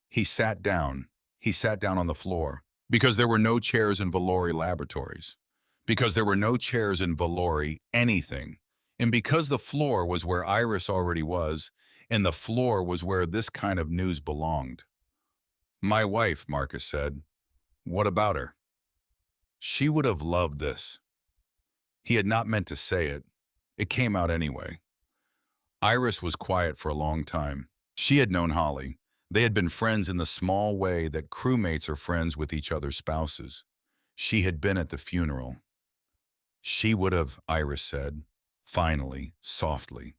He sat down. He sat down on the floor because there were no chairs in Valori laboratories, because there were no chairs in Valori anything, and because the floor was where Iris already was, and the floor was where this kind of news belonged. My wife, Marcus said. What about her? She would have loved this. He had not meant to say it. It came out anyway. Iris was quiet for a long time. She had known Holly. They had been friends in the small way that crewmates are friends with each other's spouses. She had been at the funeral. She would have, Iris said, finally, softly.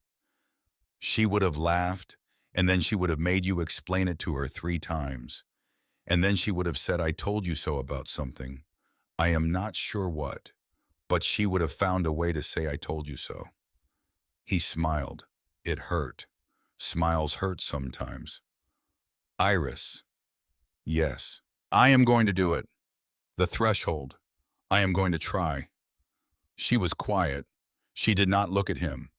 She would have laughed, and then she would have made you explain it to her 3 times. And then she would have said, I told you so about something. I am not sure what, but she would have found a way to say, I told you so. He smiled. It hurt. Smiles hurt sometimes. Iris. Yes. I am going to do it. The threshold. I am going to try. She was quiet. She did not look at him.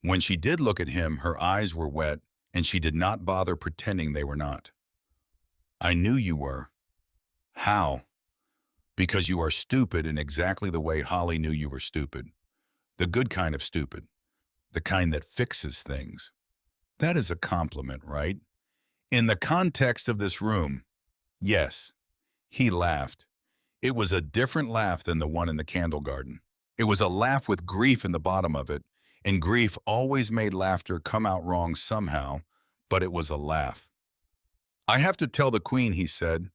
When she did look at him, her eyes were wet, and she did not bother pretending they were not. I knew you were. How? Because you are stupid in exactly the way Holly knew you were stupid. The good kind of stupid. The kind that fixes things. That is a compliment, right? In the context of this room, yes. He laughed. It was a different laugh than the one in the candle garden. It was a laugh with grief in the bottom of it, and grief always made laughter come out wrong somehow, but it was a laugh. I have to tell the queen, he said,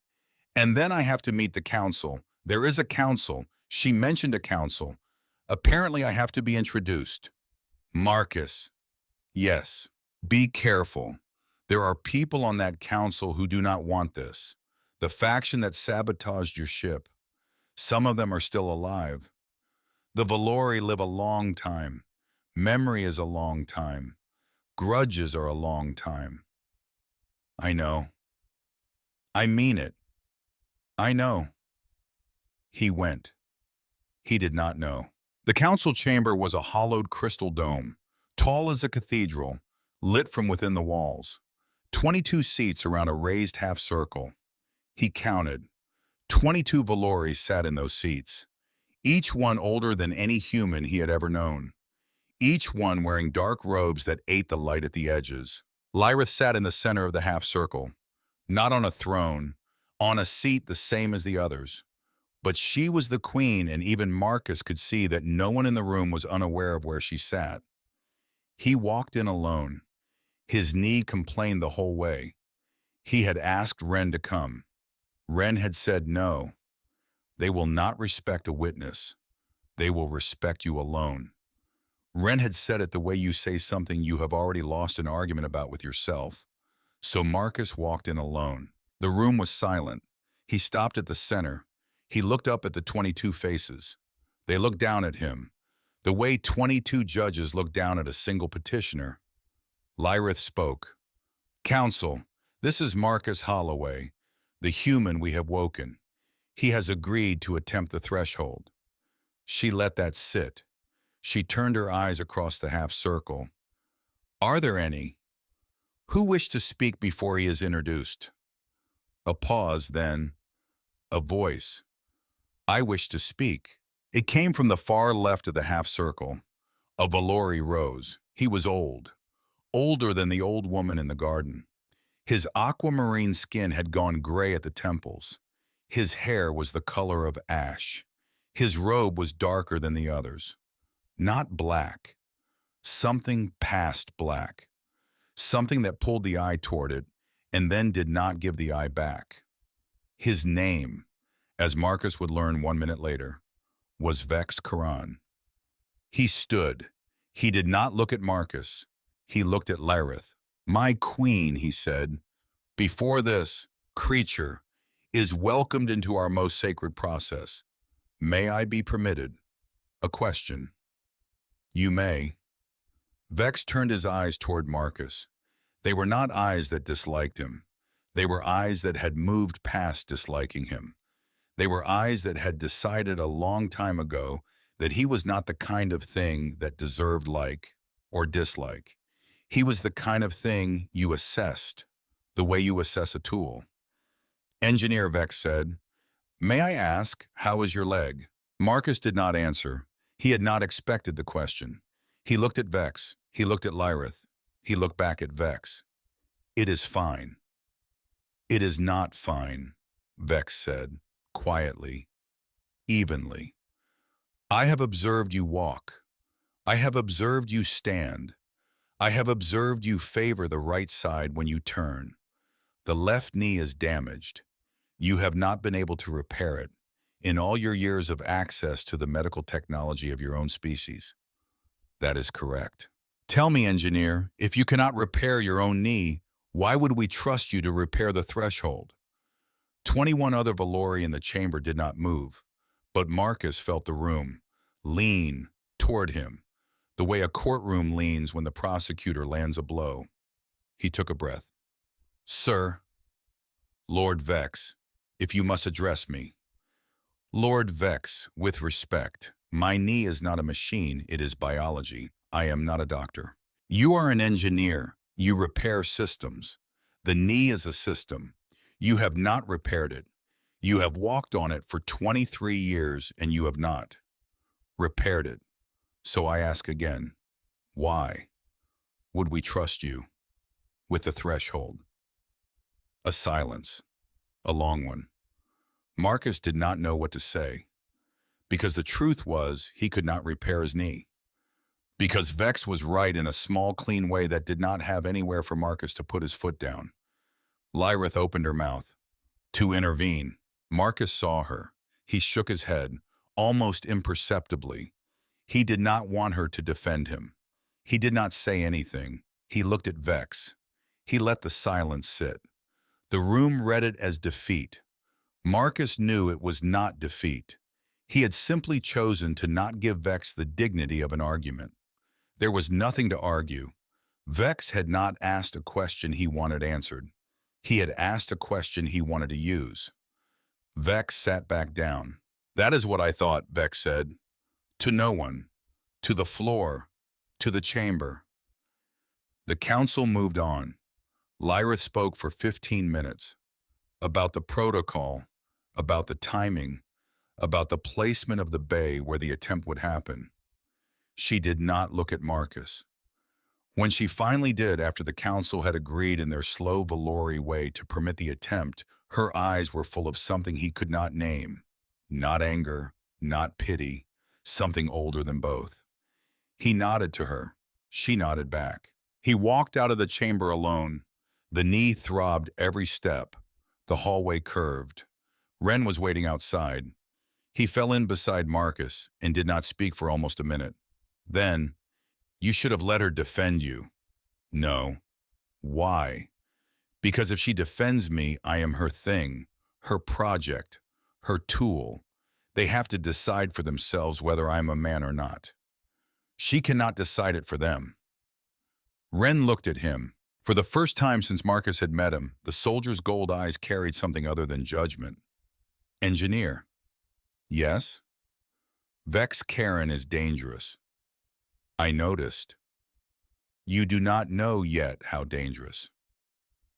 and then I have to meet the council. There is a council. She mentioned a council. Apparently I have to be introduced. Marcus. Yes. Be careful. There are people on that council who do not want this. The faction that sabotaged your ship. Some of them are still alive. The Valori live a long time. Memory is a long time. Grudges are a long time. I know. I mean it. I know. He went. He did not know. The council chamber was a hollowed crystal dome, tall as a cathedral, lit from within the walls. 22 seats around a raised half-circle. He counted. 22 Valori sat in those seats, each one older than any human he had ever known, each one wearing dark robes that ate the light at the edges. Lyrith sat in the center of the half-circle, not on a throne, on a seat the same as the others. But she was the queen, and even Marcus could see that no one in the room was unaware of where she sat. He walked in alone. His knee complained the whole way. He had asked Ren to come. Ren had said no. They will not respect a witness. They will respect you alone. Ren had said it the way you say something you have already lost an argument about with yourself. So Marcus walked in alone. The room was silent. He stopped at the center. He looked up at the 22 faces. They looked down at him, the way 22 judges look down at a single petitioner. Lyrith spoke. Council, this is Marcus Holloway, the human we have woken. He has agreed to attempt the threshold. She let that sit. She turned her eyes across the half-circle. Are there any? Who wish to speak before he is introduced? A pause, then a voice. I wish to speak. It came from the far left of the half-circle. A Valori rose. He was old, older than the old woman in the garden. His aquamarine skin had gone gray at the temples. His hair was the color of ash. His robe was darker than the others. Not black. Something past black. Something that pulled the eye toward it and then did not give the eye back. His name, as Marcus would learn 1 minute later, was Vex Karan. He stood. He did not look at Marcus. He looked at Lyrith. My queen, he said, before this creature is welcomed into our most sacred process, may I be permitted a question? You may. Vex turned his eyes toward Marcus. They were not eyes that disliked him. They were eyes that had moved past disliking him. They were eyes that had decided a long time ago that he was not the kind of thing that deserved like or dislike. He was the kind of thing you assessed, the way you assess a tool. Engineer Vex said, May I ask, how is your leg? Marcus did not answer. He had not expected the question. He looked at Vex. He looked at Lyrith. He looked back at Vex. It is fine. It is not fine, Vex said, quietly, evenly. I have observed you walk. I have observed you stand. I have observed you favor the right side when you turn. The left knee is damaged. You have not been able to repair it in all your years of access to the medical technology of your own species. That is correct. Tell me, engineer, if you cannot repair your own knee, why would we trust you to repair the threshold? 21 other Valori in the chamber did not move, but Marcus felt the room lean toward him, the way a courtroom leans when the prosecutor lands a blow. He took a breath. "Sir, Lord Vex, if you must address me." "Lord Vex, with respect, my knee is not a machine, it is biology. I am not a doctor. You are an engineer. You repair systems. The knee is a system. You have not repaired it. You have walked on it for 23 years and you have not repaired it. So I ask again, why would we trust you with the threshold?" A silence, a long one. Marcus did not know what to say, because the truth was he could not repair his knee. Because Vex was right in a small, clean way that did not have anywhere for Marcus to put his foot down. Lyrith opened her mouth to intervene. Marcus saw her. He shook his head, almost imperceptibly. He did not want her to defend him. He did not say anything. He looked at Vex. He let the silence sit. The room read it as defeat. Marcus knew it was not defeat. He had simply chosen to not give Vex the dignity of an argument. There was nothing to argue. Vex had not asked a question he wanted answered. He had asked a question he wanted to use. Vex sat back down. "That is what I thought," Vex said. "To no one. To the floor. To the chamber." The council moved on. Lyrith spoke for 15 minutes. About the protocol, about the timing, about the placement of the bay where the attempt would happen. She did not look at Marcus. When she finally did, after the council had agreed in their slow Valori way to permit the attempt, her eyes were full of something he could not name. Not anger, not pity, something older than both. He nodded to her. She nodded back. He walked out of the chamber alone. The knee throbbed every step. The hallway curved. Ren was waiting outside. He fell in beside Marcus and did not speak for almost a minute. Then, "You should have let her defend you." "No." "Why?" "Because if she defends me, I am her thing, her project, her tool. They have to decide for themselves whether I am a man or not. She cannot decide it for them." Ren looked at him. For the first time since Marcus had met him, the soldier's gold eyes carried something other than judgment. "Engineer." "Yes?" "Vex Karen is dangerous." "I noticed." "You do not know yet how dangerous."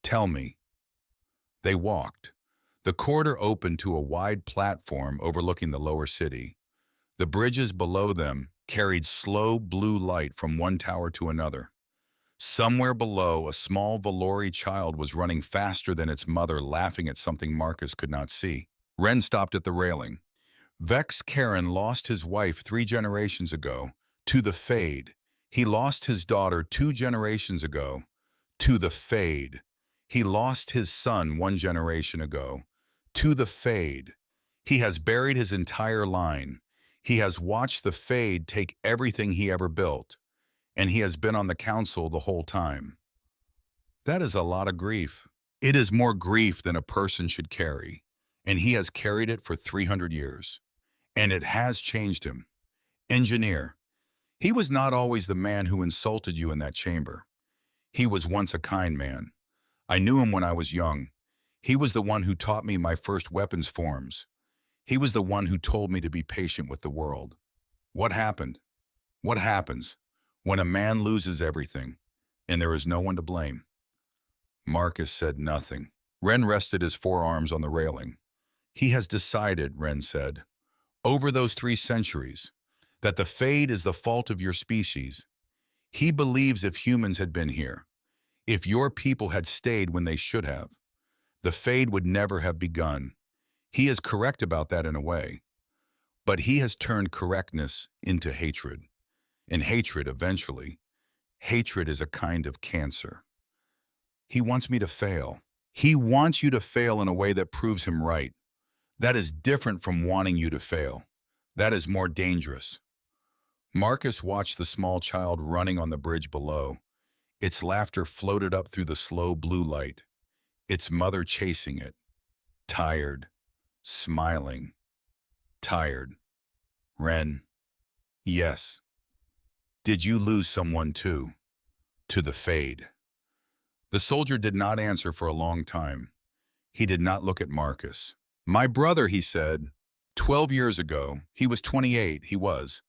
"Tell me." They walked. The corridor opened to a wide platform overlooking the lower city. The bridges below them carried slow blue light from one tower to another. Somewhere below, a small Valori child was running faster than its mother, laughing at something Marcus could not see. Ren stopped at the railing. Vex Karen lost his wife 3 generations ago, to the Fade. He lost his daughter 2 generations ago, to the Fade. He lost his son 1 generation ago, to the Fade. He has buried his entire line. He has watched the Fade take everything he ever built, and he has been on the council the whole time. That is a lot of grief. It is more grief than a person should carry, and he has carried it for 300 years. And it has changed him. Engineer. He was not always the man who insulted you in that chamber. He was once a kind man. I knew him when I was young. He was the one who taught me my first weapons forms. He was the one who told me to be patient with the world. What happened? What happens when a man loses everything and there is no one to blame? Marcus said nothing. Ren rested his forearms on the railing. He has decided, Ren said, over those 3 centuries, that the Fade is the fault of your species. He believes if humans had been here, if your people had stayed when they should have, the Fade would never have begun. He is correct about that in a way. But he has turned correctness into hatred. And hatred, eventually, hatred is a kind of cancer. He wants me to fail. He wants you to fail in a way that proves him right. That is different from wanting you to fail. That is more dangerous. Marcus watched the small child running on the bridge below. Its laughter floated up through the slow blue light, its mother chasing it. tired, smiling, tired. Ren, yes. Did you lose someone too? To the Fade. The soldier did not answer for a long time. He did not look at Marcus. My brother, he said. 12 years ago, he was 28, he was.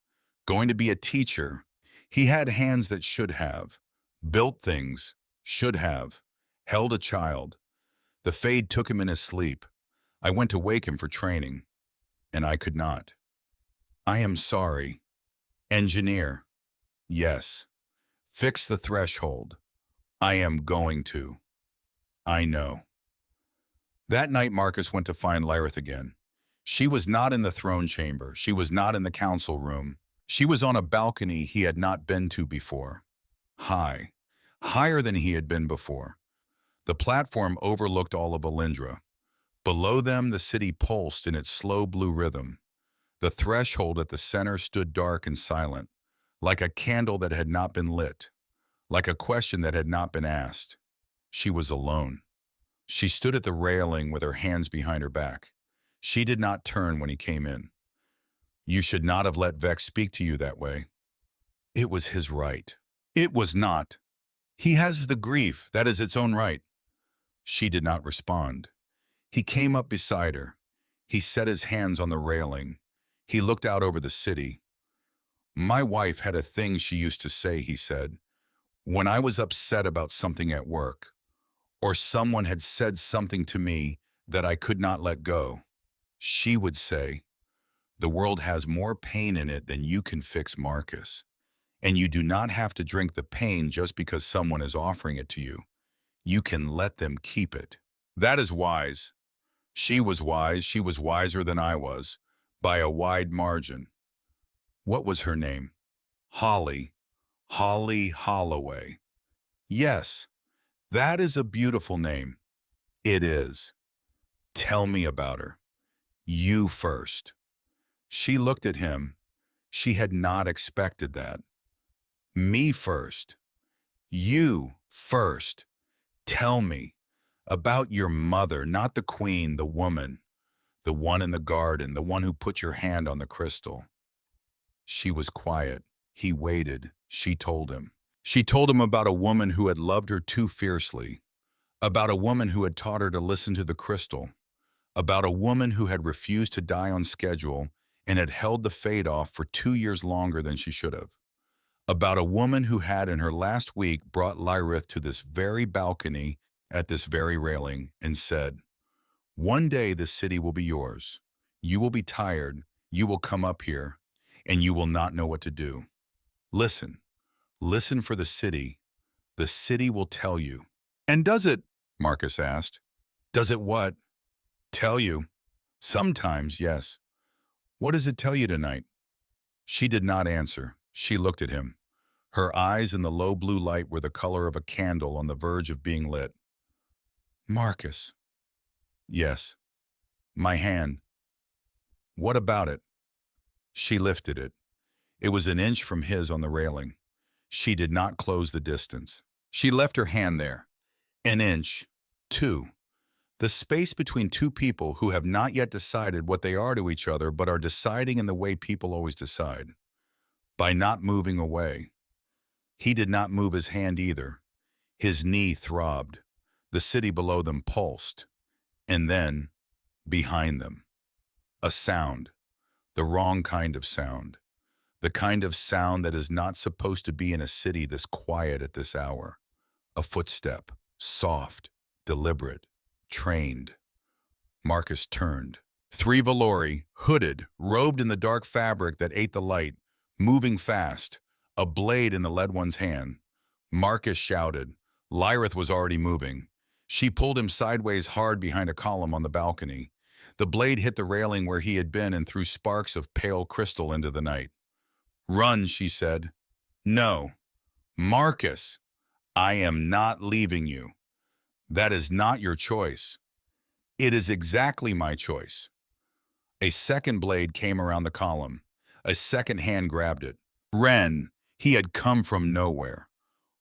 Going to be a teacher. He had hands that should have. Built things. Should have. Held a child. The Fade took him in his sleep. I went to wake him for training. And I could not. I am sorry. Engineer. Yes. Fix the threshold. I am going to. I know. That night Marcus went to find Lyrith again. She was not in the throne chamber. She was not in the council room. She was on a balcony he had not been to before. High. Higher than he had been before. The platform overlooked all of Alindra. Below them the city pulsed in its slow blue rhythm. The threshold at the center stood dark and silent, like a candle that had not been lit, like a question that had not been asked. She was alone. She stood at the railing with her hands behind her back. She did not turn when he came in. You should not have let Vex speak to you that way. It was his right. It was not. He has the grief, that is its own right. She did not respond. He came up beside her. He set his hands on the railing. He looked out over the city. My wife had a thing she used to say, he said, when I was upset about something at work, or someone had said something to me that I could not let go. She would say, the world has more pain in it than you can fix, Marcus. And you do not have to drink the pain just because someone is offering it to you. You can let them keep it. That is wise. She was wise. She was wiser than I was, by a wide margin. What was her name? Holly. Holly Holloway. Yes, that is a beautiful name. It is. Tell me about her. You first. She looked at him. She had not expected that. Me first. You first. Tell me about your mother, not the queen, the woman, the one in the garden, the one who put your hand on the crystal. She was quiet. He waited. She told him. She told him about a woman who had loved her too fiercely, about a woman who had taught her to listen to the crystal, about a woman who had refused to die on schedule and had held the fade off for 2 years longer than she should have, about a woman who had in her last week brought Lyrith to this very balcony at this very railing and said, one day the city will be yours. You will be tired. You will come up here and you will not know what to do. Listen. Listen for the city. The city will tell you. And does it? Marcus asked. Does it what? Tell you. Sometimes, yes. What does it tell you tonight? She did not answer. She looked at him. Her eyes in the low blue light were the color of a candle on the verge of being lit. Marcus. Yes. My hand. What about it? She lifted it. It was an inch from his on the railing. She did not close the distance. She left her hand there. An inch. 2. The space between two people who have not yet decided what they are to each other but are deciding in the way people always decide. By not moving away. He did not move his hand either. His knee throbbed. The city below them pulsed. And then, behind them, a sound. The wrong kind of sound. The kind of sound that is not supposed to be in a city this quiet at this hour. A footstep, soft, deliberate, trained. Marcus turned. 3 Valori, hooded, robed in the dark fabric that ate the light, moving fast, a blade in the led one's hand. Marcus shouted. Lyrith was already moving. She pulled him sideways hard behind a column on the balcony. The blade hit the railing where he had been and threw sparks of pale crystal into the night. Run, she said. No. Marcus, I am not leaving you. That is not your choice. It is exactly my choice. A second blade came around the column. A second hand grabbed it. Ren, he had come from nowhere.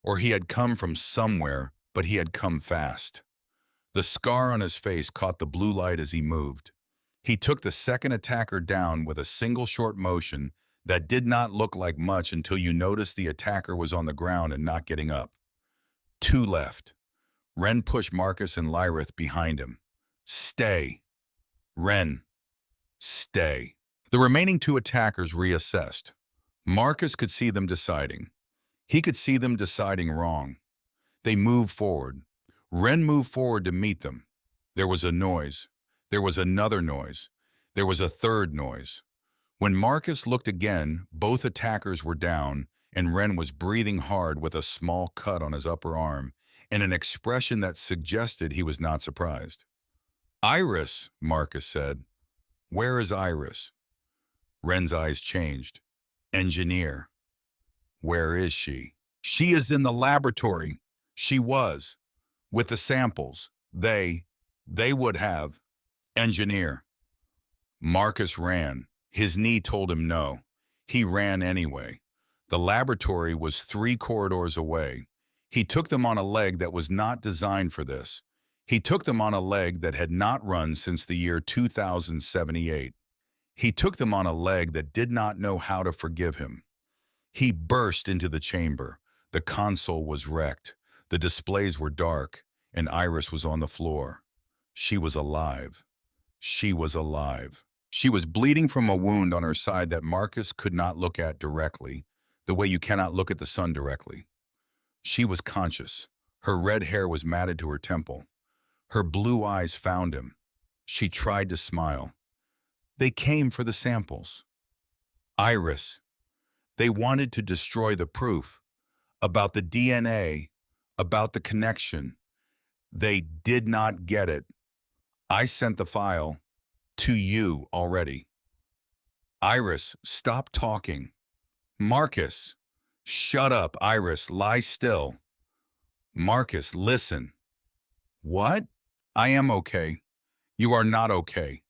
Or he had come from somewhere, but he had come fast. The scar on his face caught the blue light as he moved. He took the second attacker down with a single short motion that did not look like much until you noticed the attacker was on the ground and not getting up. Two left. Ren pushed Marcus and Lyrith behind him. Stay. Ren. Stay. The remaining two attackers reassessed. Marcus could see them deciding. He could see them deciding wrong. They moved forward. Ren moved forward to meet them. There was a noise. There was another noise. There was a third noise. When Marcus looked again, both attackers were down, and Ren was breathing hard with a small cut on his upper arm and an expression that suggested he was not surprised. Iris, Marcus said. Where is Iris? Ren's eyes changed. Engineer. Where is she? She is in the laboratory. She was. With the samples. They would have. Engineer. Marcus ran. His knee told him no. He ran anyway. The laboratory was 3 corridors away. He took them on a leg that was not designed for this. He took them on a leg that had not run since the year 2078. He took them on a leg that did not know how to forgive him. He burst into the chamber. The console was wrecked. The displays were dark, and Iris was on the floor. She was alive. She was alive. She was bleeding from a wound on her side that Marcus could not look at directly, the way you cannot look at the sun directly. She was conscious. Her red hair was matted to her temple. Her blue eyes found him. She tried to smile. They came for the samples. Iris. They wanted to destroy the proof about the DNA, about the connection. They did not get it. I sent the file to you already. Iris, stop talking. Marcus. Shut up, Iris. Lie still. Marcus, listen. What? I am okay. You are not okay.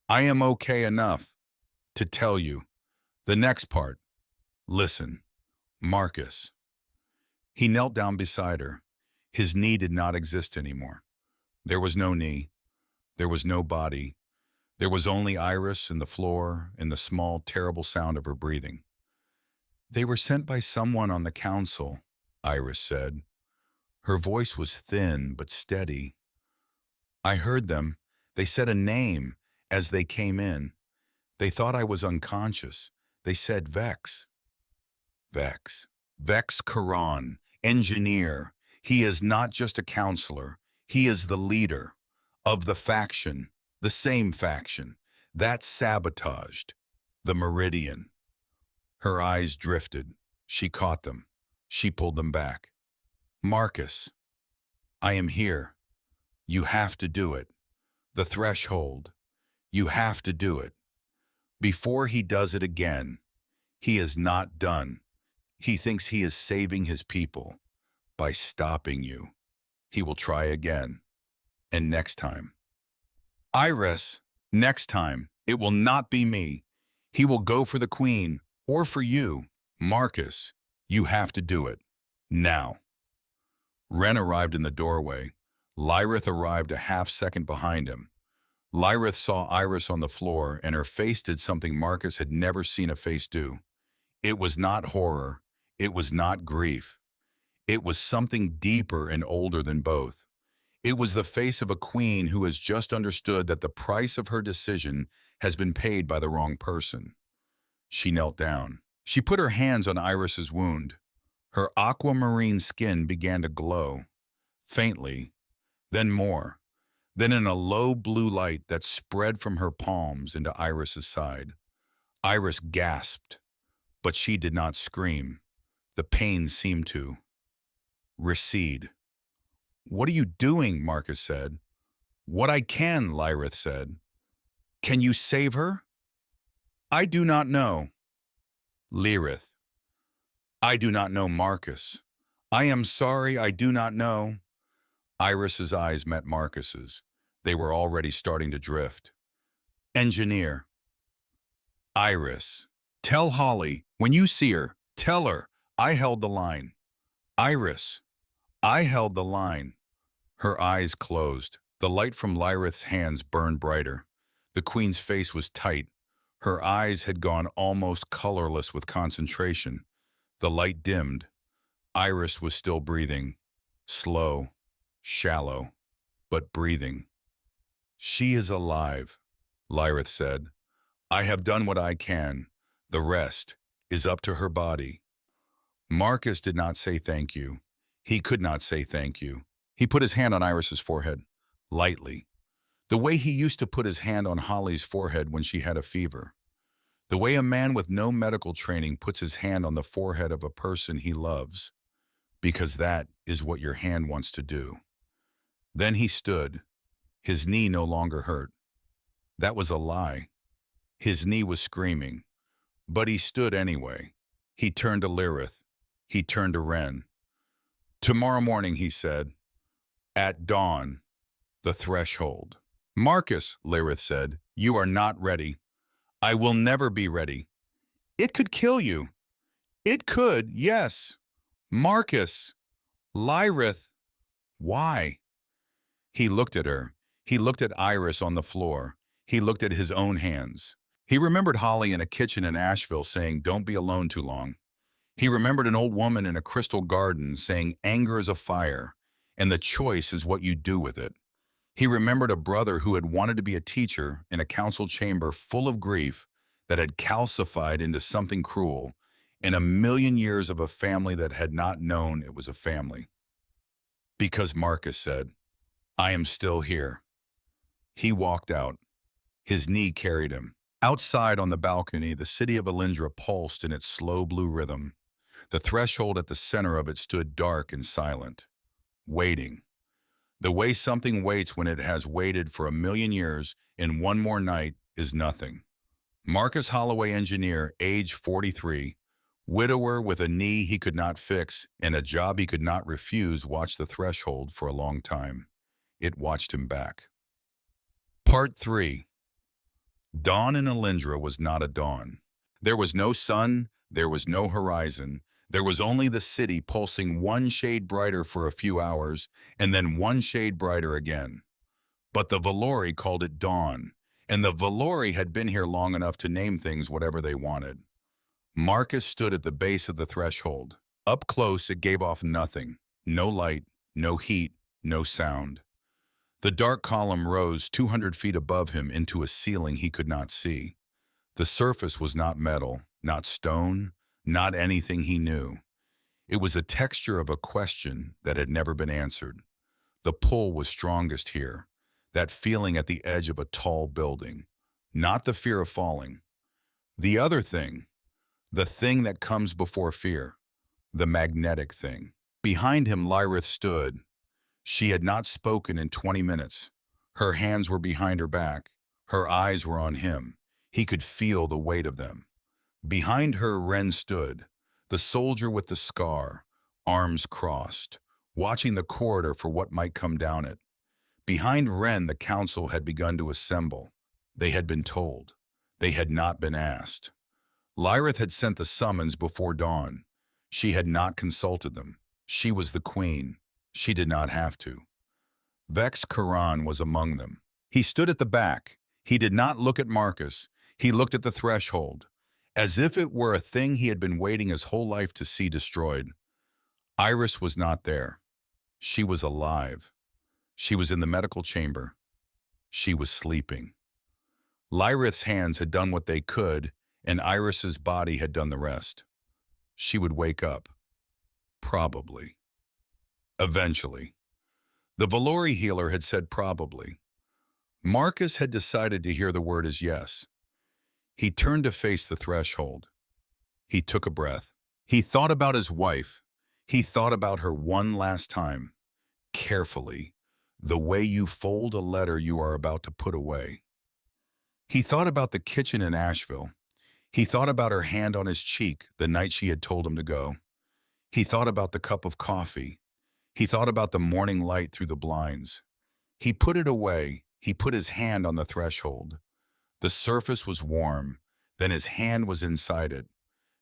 I am okay enough to tell you. The next part. Listen. Marcus. He knelt down beside her. His knee did not exist anymore. There was no knee. There was no body. There was only Iris and the floor and the small, terrible sound of her breathing. They were sent by someone on the council, Iris said. Her voice was thin but steady. I heard them. They said a name as they came in. They thought I was unconscious. They said Vex. Vex. Vex Karan, engineer. He is not just a counselor. He is the leader of the faction, the same faction, that sabotaged the Meridian. Her eyes drifted. She caught them. She pulled them back. Marcus, I am here. You have to do it. The threshold. You have to do it. Before he does it again, he is not done. He thinks he is saving his people by stopping you. He will try again. And next time. Iris, next time, it will not be me. He will go for the queen or for you. Marcus, you have to do it. Now. Ren arrived in the doorway. Lyrith arrived a half-second behind him. Lyrith saw Iris on the floor, and her face did something Marcus had never seen a face do. It was not horror. It was not grief. It was something deeper and older than both. It was the face of a queen who has just understood that the price of her decision has been paid by the wrong person. She knelt down. She put her hands on Iris's wound. Her aquamarine skin began to glow, faintly, then more, then in a low blue light that spread from her palms into Iris's side. Iris gasped, but she did not scream. The pain seemed to recede. What are you doing? Marcus said. What I can, Lyrith said. Can you save her? I do not know. Lyrith. I do not know, Marcus. I am sorry, I do not know. Iris's eyes met Marcus's. They were already starting to drift. Engineer. Iris. Tell Holly, when you see her, tell her, I held the line. Iris. I held the line. Her eyes closed. The light from Lyrith's hands burned brighter. The queen's face was tight. Her eyes had gone almost colorless with concentration. The light dimmed. Iris was still breathing. Slow, shallow, but breathing. "She is alive," Lyrith said. "I have done what I can. The rest is up to her body." Marcus did not say thank you. He could not say thank you. He put his hand on Iris's forehead, lightly, the way he used to put his hand on Holly's forehead when she had a fever. The way a man with no medical training puts his hand on the forehead of a person he loves, because that is what your hand wants to do. Then he stood. His knee no longer hurt. That was a lie. His knee was screaming. But he stood anyway. He turned to Lyrith. He turned to Ren. "Tomorrow morning," he said, "at dawn, the threshold." "Marcus," Lyrith said, "you are not ready. I will never be ready. It could kill you. It could, yes. Marcus, Lyrith, why?" He looked at her. He looked at Iris on the floor. He looked at his own hands. He remembered Holly in a kitchen in Asheville saying, "Don't be alone too long." He remembered an old woman in a crystal garden saying, "Anger is a fire, and the choice is what you do with it." He remembered a brother who had wanted to be a teacher in a council chamber full of grief that had calcified into something cruel, and a million years of a family that had not known it was a family. Because Marcus said, "I am still here." He walked out. His knee carried him. Outside on the balcony, the city of Alindra pulsed in its slow blue rhythm. The threshold at the center of it stood dark and silent, waiting. The way something waits when it has waited for a million years in one more night is nothing. Marcus Holloway, engineer, age 43, widower with a knee he could not fix and a job he could not refuse, watched the threshold for a long time. It watched him back. Part 3. Dawn in Alindra was not a dawn. There was no sun, there was no horizon. There was only the city pulsing one shade brighter for a few hours, and then one shade brighter again. But the Valori called it dawn, and the Valori had been here long enough to name things whatever they wanted. Marcus stood at the base of the threshold. Up close, it gave off nothing. No light, no heat, no sound. The dark column rose 200 feet above him into a ceiling he could not see. The surface was not metal, not stone, not anything he knew. It was a texture of a question that had never been answered. The pull was strongest here, that feeling at the edge of a tall building, not the fear of falling. The other thing, the thing that comes before fear, the magnetic thing. Behind him, Lyrith stood. She had not spoken in 20 minutes. Her hands were behind her back. Her eyes were on him. He could feel the weight of them. Behind her, Ren stood, the soldier with the scar, arms crossed, watching the corridor for what might come down it. Behind Ren, the council had begun to assemble. They had been told. They had not been asked. Lyrith had sent the summons before dawn. She had not consulted them. She was the queen. She did not have to. Vex Karan was among them. He stood at the back. He did not look at Marcus. He looked at the threshold, as if it were a thing he had been waiting his whole life to see destroyed. Iris was not there. She was alive. She was in the medical chamber. She was sleeping. Lyrith's hands had done what they could, and Iris's body had done the rest. She would wake up. Probably. Eventually. The Valori healer had said probably. Marcus had decided to hear the word as yes. He turned to face the threshold. He took a breath. He thought about his wife. He thought about her one last time, carefully, the way you fold a letter you are about to put away. He thought about the kitchen in Asheville. He thought about her hand on his cheek the night she had told him to go. He thought about the cup of coffee. He thought about the morning light through the blinds. He put it away. He put his hand on the threshold. The surface was warm, then his hand was inside it,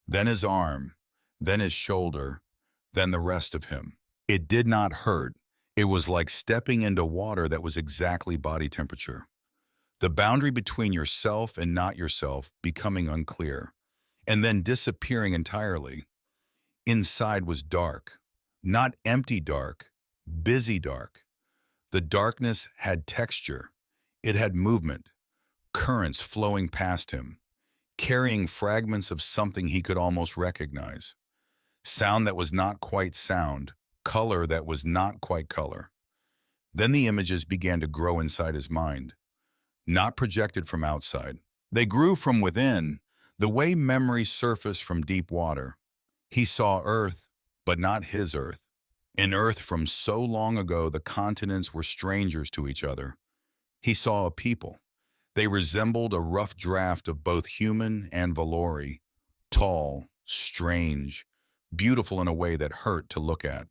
then his arm, then his shoulder, then the rest of him. It did not hurt. It was like stepping into water that was exactly body temperature. The boundary between yourself and not yourself becoming unclear, and then disappearing entirely. Inside was dark. Not empty dark, busy dark. The darkness had texture. It had movement, currents flowing past him, carrying fragments of something he could almost recognize. Sound that was not quite sound, color that was not quite color. Then the images began to grow inside his mind, not projected from outside. They grew from within, the way memories surface from deep water. He saw Earth, but not his Earth. An Earth from so long ago the continents were strangers to each other. He saw a people. They resembled a rough draft of both human and Valori, tall, strange, beautiful in a way that hurt to look at.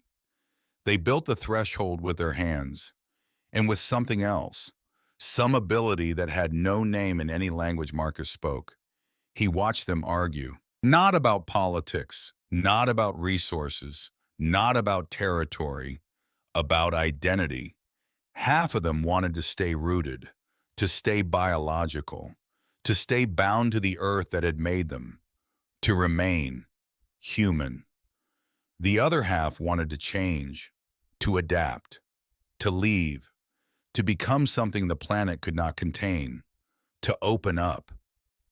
They built the threshold with their hands, and with something else, some ability that had no name in any language Marcus spoke. He watched them argue, not about politics, not about resources, not about territory, about identity. Half of them wanted to stay rooted, to stay biological, to stay bound to the earth that had made them, to remain human. The other half wanted to change, to adapt, to leave, to become something the planet could not contain, to open up,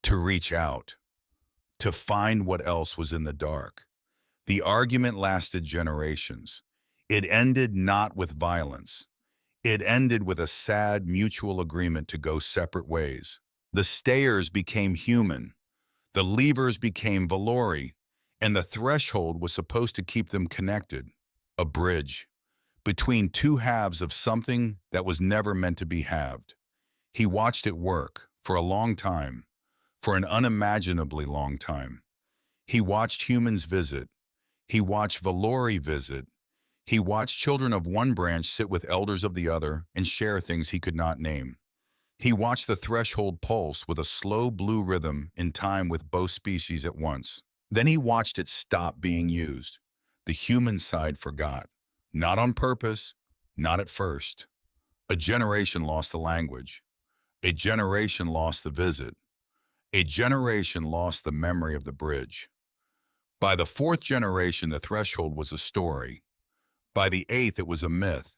to reach out, to find what else was in the dark. The argument lasted generations. It ended not with violence. It ended with a sad mutual agreement to go separate ways. The stayers became human, the leavers became Valori, and the threshold was supposed to keep them connected, a bridge between two halves of something that was never meant to be halved. He watched it work for a long time, for an unimaginably long time. He watched humans visit. He watched Valori visit. He watched children of one branch sit with elders of the other and share things he could not name. He watched the threshold pulse with a slow blue rhythm in time with both species at once. Then he watched it stop being used. The human side forgot. Not on purpose, not at first. A generation lost the language. A generation lost the visit. A generation lost the memory of the bridge. By the fourth generation, the threshold was a story. By the eighth, it was a myth.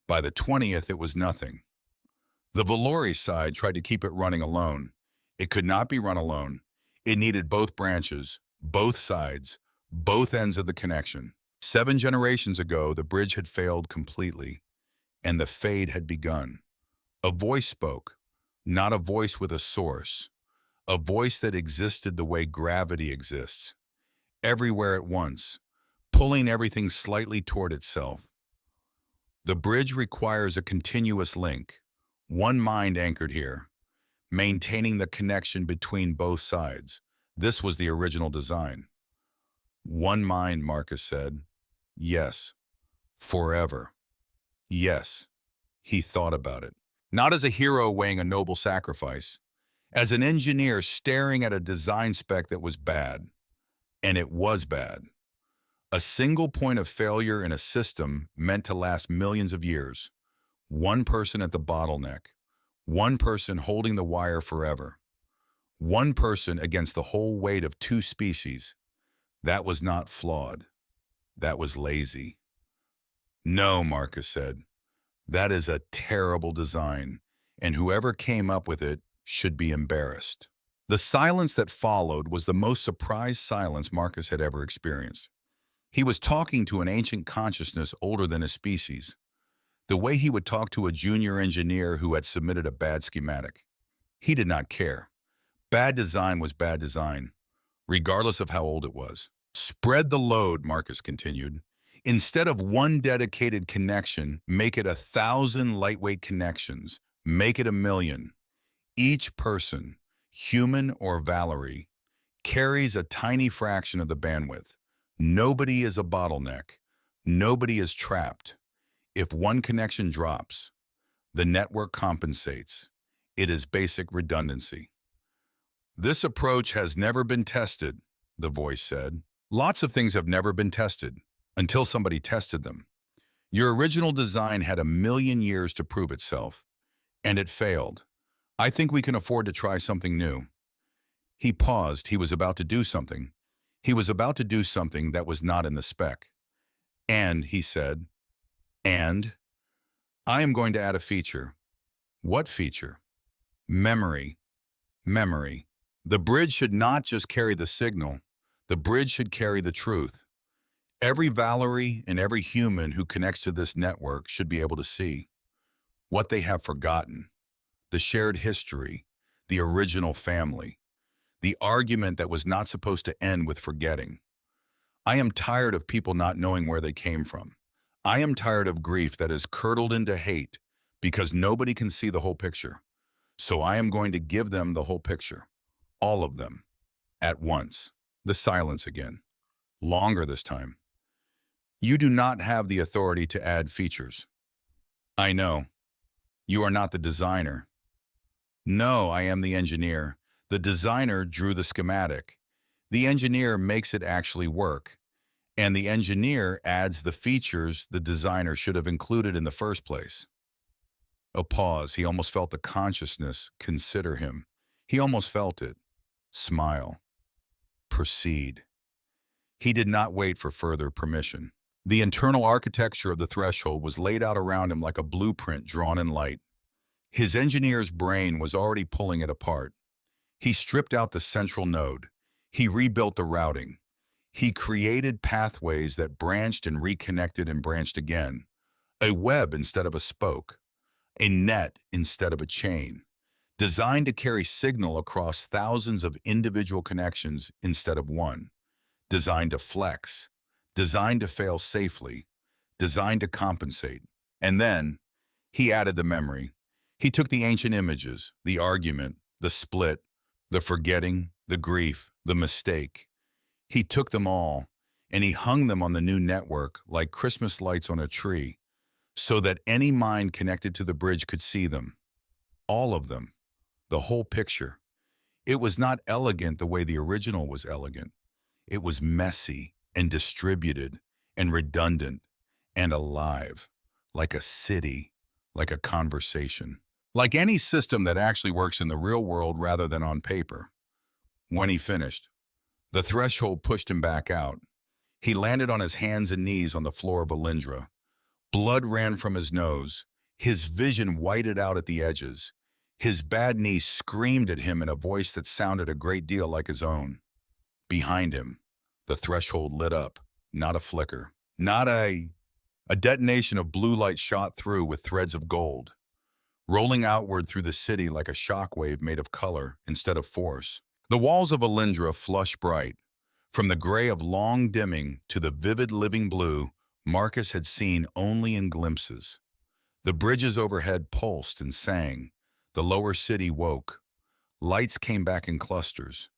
By the 20th, it was nothing. The Valori side tried to keep it running alone. It could not be run alone. It needed both branches, both sides, both ends of the connection. 7 generations ago, the bridge had failed completely, and the fade had begun. A voice spoke, not a voice with a source, a voice that existed the way gravity exists, everywhere at once, pulling everything slightly toward itself. The bridge requires a continuous link, one mind anchored here, maintaining the connection between both sides. This was the original design. One mind, Marcus said. Yes. Forever. Yes. He thought about it. Not as a hero weighing a noble sacrifice, as an engineer staring at a design spec that was bad. And it was bad. A single point of failure in a system meant to last millions of years. One person at the bottleneck. One person holding the wire forever. One person against the whole weight of 2 species. That was not flawed. That was lazy. No, Marcus said. That is a terrible design, and whoever came up with it should be embarrassed. The silence that followed was the most surprised silence Marcus had ever experienced. He was talking to an ancient consciousness older than his species, the way he would talk to a junior engineer who had submitted a bad schematic. He did not care. Bad design was bad design, regardless of how old it was. Spread the load, Marcus continued. Instead of one dedicated connection, make it 1,000 lightweight connections. Make it 1,000,000. Each person, human or Valerie, carries a tiny fraction of the bandwidth. Nobody is a bottleneck. Nobody is trapped. If one connection drops, the network compensates. It is basic redundancy. This approach has never been tested, the voice said. Lots of things have never been tested until somebody tested them. Your original design had a million years to prove itself, and it failed. I think we can afford to try something new." He paused. He was about to do something. He was about to do something that was not in the spec. "And," he said, "and I am going to add a feature." "What feature?" "Memory. Memory. The bridge should not just carry the signal. The bridge should carry the truth. Every Valerie and every human who connects to this network should be able to see what they have forgotten, the shared history, the original family, the argument that was not supposed to end with forgetting. I am tired of people not knowing where they came from. I am tired of grief that is curdled into hate because nobody can see the whole picture. So I am going to give them the whole picture, all of them, at once." The silence again, longer this time. "You do not have the authority to add features." "I know. You are not the designer." "No, I am the engineer. The designer drew the schematic. The engineer makes it actually work. And the engineer adds the features the designer should have included in the first place." A pause. He almost felt the consciousness consider him. He almost felt it. Smile. Proceed. He did not wait for further permission. The internal architecture of the threshold was laid out around him like a blueprint drawn in light. His engineer's brain was already pulling it apart. He stripped out the central node. He rebuilt the routing. He created pathways that branched and reconnected and branched again. A web instead of a spoke. A net instead of a chain. Designed to carry signal across thousands of individual connections instead of one. Designed to flex. Designed to fail safely. Designed to compensate. And then, he added the memory. He took the ancient images, the argument, the split, the forgetting, the grief, the mistake. He took them all, and he hung them on the new network like Christmas lights on a tree, so that any mind connected to the bridge could see them. All of them. The whole picture. It was not elegant the way the original was elegant. It was messy and distributed and redundant and alive, like a city, like a conversation. Like any system that actually works in the real world rather than on paper. When he finished, the threshold pushed him back out. He landed on his hands and knees on the floor of Alindra. Blood ran from his nose. His vision whited out at the edges. His bad knee screamed at him in a voice that sounded a great deal like his own. Behind him, the threshold lit up, not a flicker, not a detonation of blue light shot through with threads of gold, rolling outward through the city like a shockwave made of color instead of force. The walls of Alindra flushed bright. From the gray of long dimming to the vivid living blue Marcus had seen only in glimpses. The bridges overhead pulsed and sang. The lower city woke. Lights came back in clusters.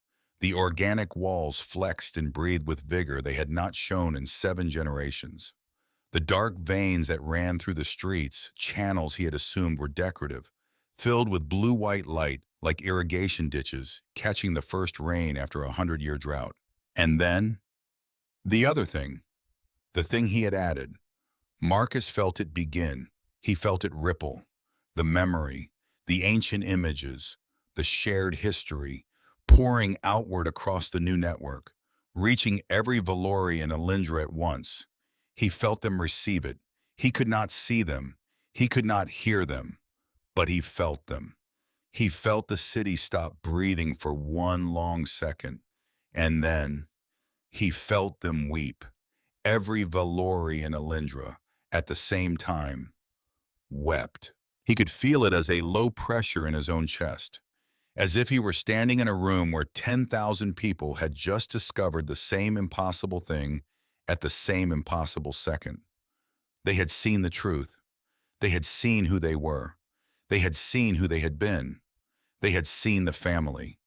The organic walls flexed and breathed with vigor they had not shown in 7 generations. The dark veins that ran through the streets, channels he had assumed were decorative, filled with blue-white light like irrigation ditches catching the first rain after a 100-year drought. And then, the other thing, the thing he had added. Marcus felt it begin. He felt it ripple. The memory, the ancient images, the shared history, pouring outward across the new network, reaching every Valori and Alindra at once. He felt them receive it. He could not see them. He could not hear them. But he felt them. He felt the city stop breathing for one long second. And then, he felt them weep. Every Valori and Alindra, at the same time, wept. He could feel it as a low pressure in his own chest, as if he were standing in a room where 10,000 people had just discovered the same impossible thing at the same impossible second. They had seen the truth. They had seen who they were. They had seen who they had been. They had seen the family.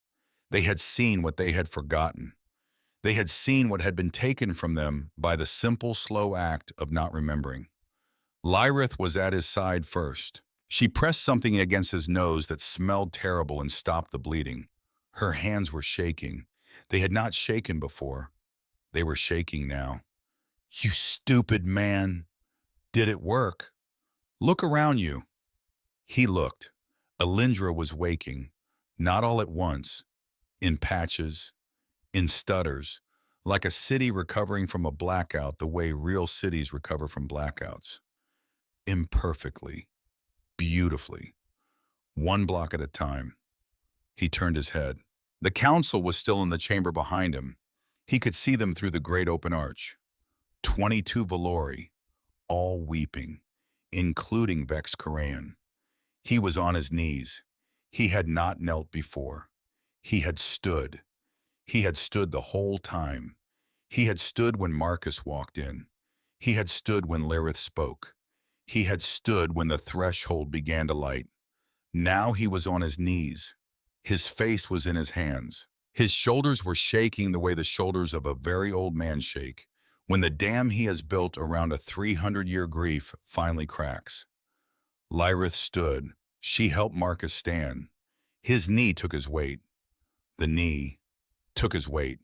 They had seen what they had forgotten. They had seen what had been taken from them by the simple, slow act of not remembering. Lyrith was at his side first. She pressed something against his nose that smelled terrible and stopped the bleeding. Her hands were shaking. They had not shaken before. They were shaking now. "You stupid man!" Did it work? Look around you. He looked. Alindra was waking, not all at once, in patches, in stutters, like a city recovering from a blackout the way real cities recover from blackouts. Imperfectly, beautifully, one block at a time. He turned his head. The council was still in the chamber behind him. He could see them through the great open arch. 22 Valori, all weeping, including Vex Koran. He was on his knees. He had not knelt before. He had stood. He had stood the whole time. He had stood when Marcus walked in. He had stood when Lyrith spoke. He had stood when the threshold began to light. Now he was on his knees. His face was in his hands. His shoulders were shaking the way the shoulders of a very old man shake when the dam he has built around a 300-year grief finally cracks. Lyrith stood. She helped Marcus stand. His knee took his weight. The knee took his weight,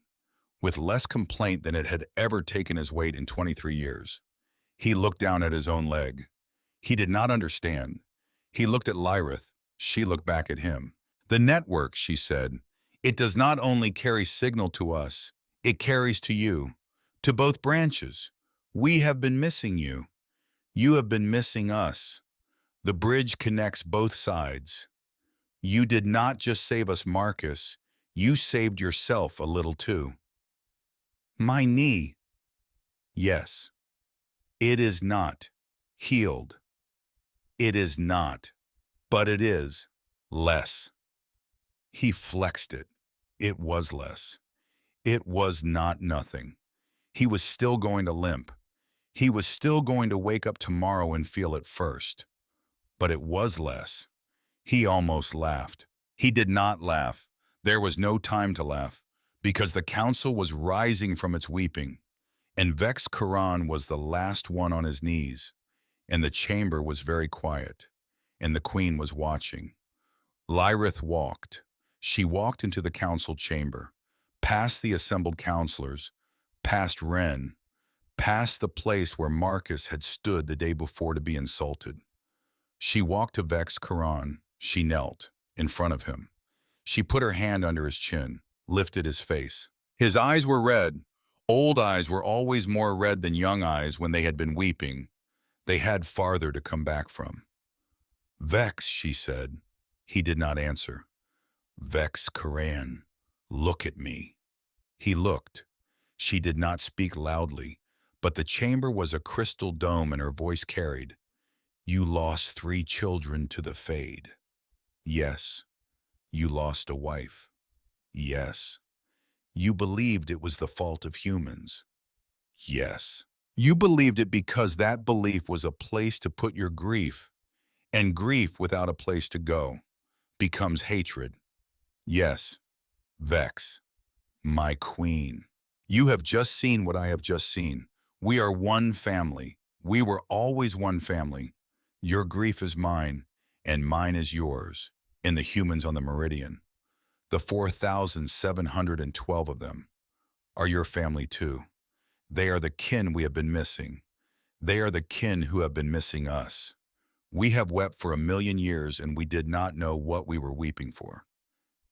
with less complaint than it had ever taken his weight in 23 years. He looked down at his own leg. He did not understand. He looked at Lyrith. She looked back at him. The network, she said, it does not only carry signal to us, it carries to you, to both branches. We have been missing you. You have been missing us. The bridge connects both sides. You did not just save us, Marcus. You saved yourself a little too. My knee. Yes. It is not healed. It is not, but it is less. He flexed it. It was less. It was not nothing. He was still going to limp. He was still going to wake up tomorrow and feel it first. But it was less. He almost laughed. He did not laugh. There was no time to laugh, because the council was rising from its weeping, and Vex Koran was the last one on his knees, and the chamber was very quiet, and the queen was watching. Lyrith walked. She walked into the council chamber, past the assembled counselors, past Ren, past the place where Marcus had stood the day before to be insulted. She walked to Vex Koran. She knelt in front of him. She put her hand under his chin, lifted his face. His eyes were red. Old eyes were always more red than young eyes when they had been weeping. They had farther to come back from. Vex, she said. He did not answer. Vex Koran, look at me. He looked. She did not speak loudly, but the chamber was a crystal dome and her voice carried. You lost 3 children to the Fade. Yes. You lost a wife. Yes. You believed it was the fault of humans. Yes. You believed it because that belief was a place to put your grief, and grief without a place to go becomes hatred. Yes. Vex, my queen. You have just seen what I have just seen. We are one family. We were always one family. Your grief is mine, and mine is yours, in the humans on the meridian. The 4,712 of them are your family too. They are the kin we have been missing. They are the kin who have been missing us. We have wept for 1,000,000 years, and we did not know what we were weeping for.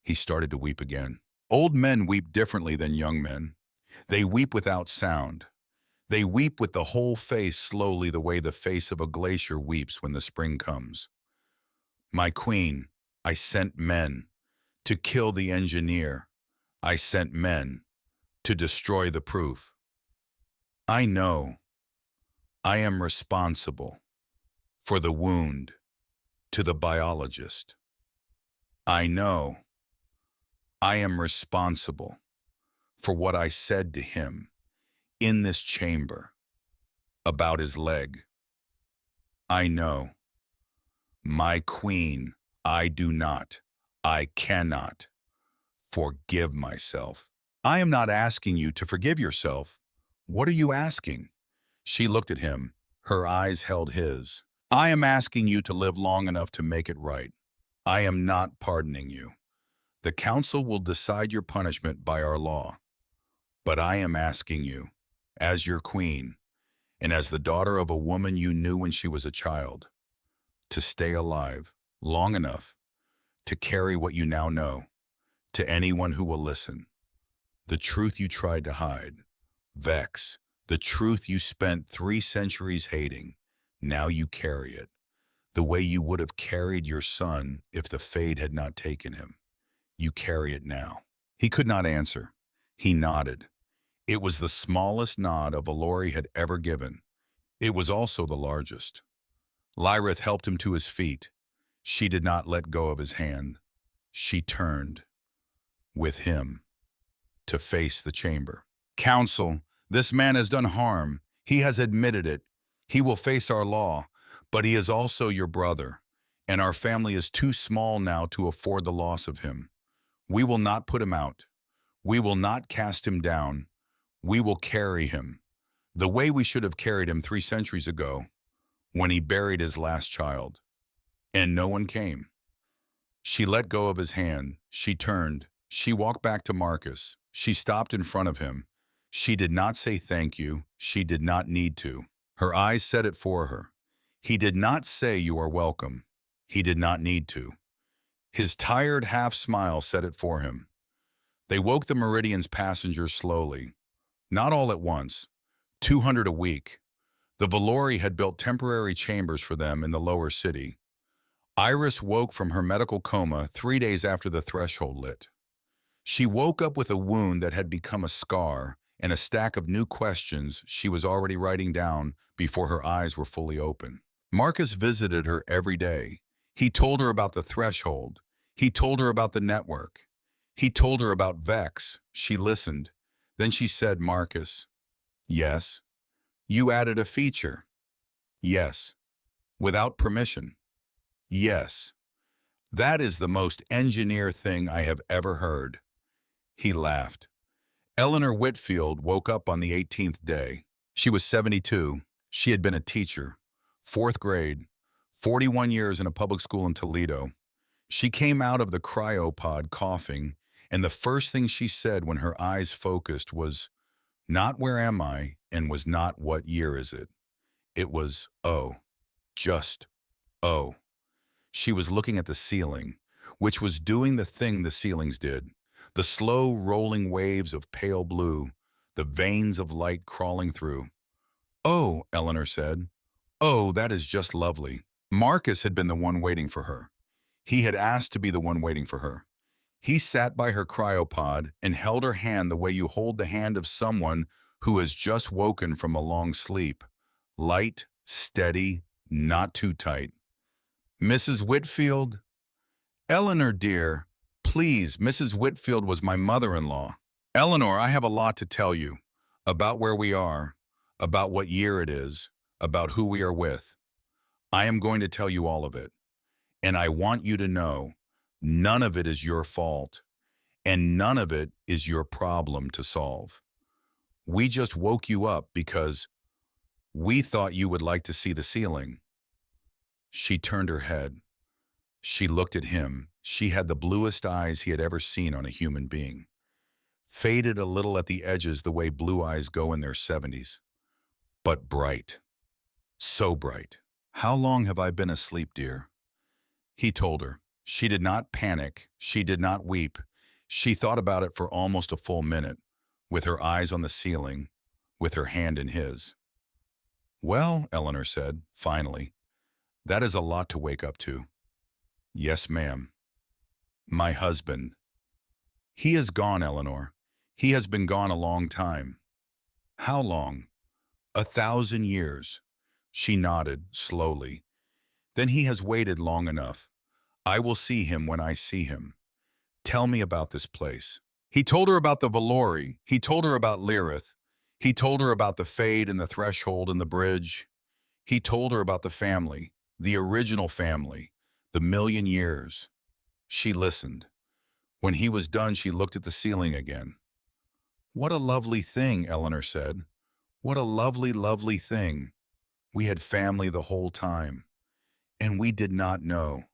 He started to weep again. Old men weep differently than young men. They weep without sound. They weep with the whole face slowly, the way the face of a glacier weeps when the spring comes. My queen, I sent men to kill the engineer. I sent men to destroy the proof. I know I am responsible for the wound to the biologist. I know I am responsible for what I said to him in this chamber about his leg. I know. My queen, I do not, I cannot forgive myself. I am not asking you to forgive yourself. What are you asking? She looked at him. Her eyes held his. I am asking you to live long enough to make it right. I am not pardoning you. The council will decide your punishment by our law. But I am asking you, as your queen, and as the daughter of a woman you knew when she was a child, to stay alive long enough to carry what you now know to anyone who will listen. The truth you tried to hide, Vex, the truth you spent 3 centuries hating, now you carry it, the way you would have carried your son if the fade had not taken him. You carry it now. He could not answer. He nodded. It was the smallest nod a Valori had ever given. It was also the largest. Lyrith helped him to his feet. She did not let go of his hand. She turned, with him, to face the chamber. Council, this man has done harm. He has admitted it. He will face our law, but he is also your brother, and our family is too small now to afford the loss of him. We will not put him out. We will not cast him down. We will carry him, the way we should have carried him 3 centuries ago, when he buried his last child. And no one came. She let go of his hand. She turned. She walked back to Marcus. She stopped in front of him. She did not say thank you. She did not need to. Her eyes said it for her. He did not say you are welcome. He did not need to. His tired half-smile said it for him. They woke the Meridian's passengers slowly. Not all at once. 200 a week. The Valori had built temporary chambers for them in the lower city. Iris woke from her medical coma 3 days after the threshold lit. She woke up with a wound that had become a scar and a stack of new questions she was already writing down before her eyes were fully open. Marcus visited her every day. He told her about the threshold. He told her about the network. He told her about Vex. She listened. Then she said, Marcus, yes. You added a feature. Yes. Without permission. Yes. That is the most engineer thing I have ever heard. He laughed. Eleanor Whitfield woke up on the 18th day. She was 72. She had been a teacher. 4th grade. 41 years in a public school in Toledo. She came out of the cryopod coughing, and the first thing she said when her eyes focused was, not where am I, and was not what year is it. It was, oh. Just, oh. She was looking at the ceiling, which was doing the thing the ceilings did. The slow rolling waves of pale blue, the veins of light crawling through. Oh, Eleanor said. Oh, that is just lovely. Marcus had been the one waiting for her. He had asked to be the one waiting for her. He sat by her cryopod and held her hand the way you hold the hand of someone who has just woken from a long sleep. Light, steady, not too tight. Mrs. Whitfield? Eleanor, dear, please, Mrs. Whitfield was my mother-in-law. Eleanor, I have a lot to tell you. About where we are, about what year it is, about who we are with. I am going to tell you all of it. And I want you to know, none of it is your fault, and none of it is your problem to solve. We just woke you up because we thought you would like to see the ceiling. She turned her head. She looked at him. She had the bluest eyes he had ever seen on a human being. Faded a little at the edges the way blue eyes go in their 70s. But bright. So bright. How long have I been asleep, dear? He told her. She did not panic. She did not weep. She thought about it for almost a full minute, with her eyes on the ceiling, with her hand in his. Well, Eleanor said, finally, that is a lot to wake up to. Yes, ma'am. My husband. He is gone, Eleanor. He has been gone a long time. How long? 1,000 years. She nodded, slowly. Then he has waited long enough. I will see him when I see him. Tell me about this place. He told her about the Valori. He told her about Lyrith. He told her about the fade and the threshold and the bridge. He told her about the family, the original family, the 1,000,000 years. She listened. When he was done, she looked at the ceiling again. What a lovely thing, Eleanor said. What a lovely, lovely thing. We had family the whole time. And we did not know.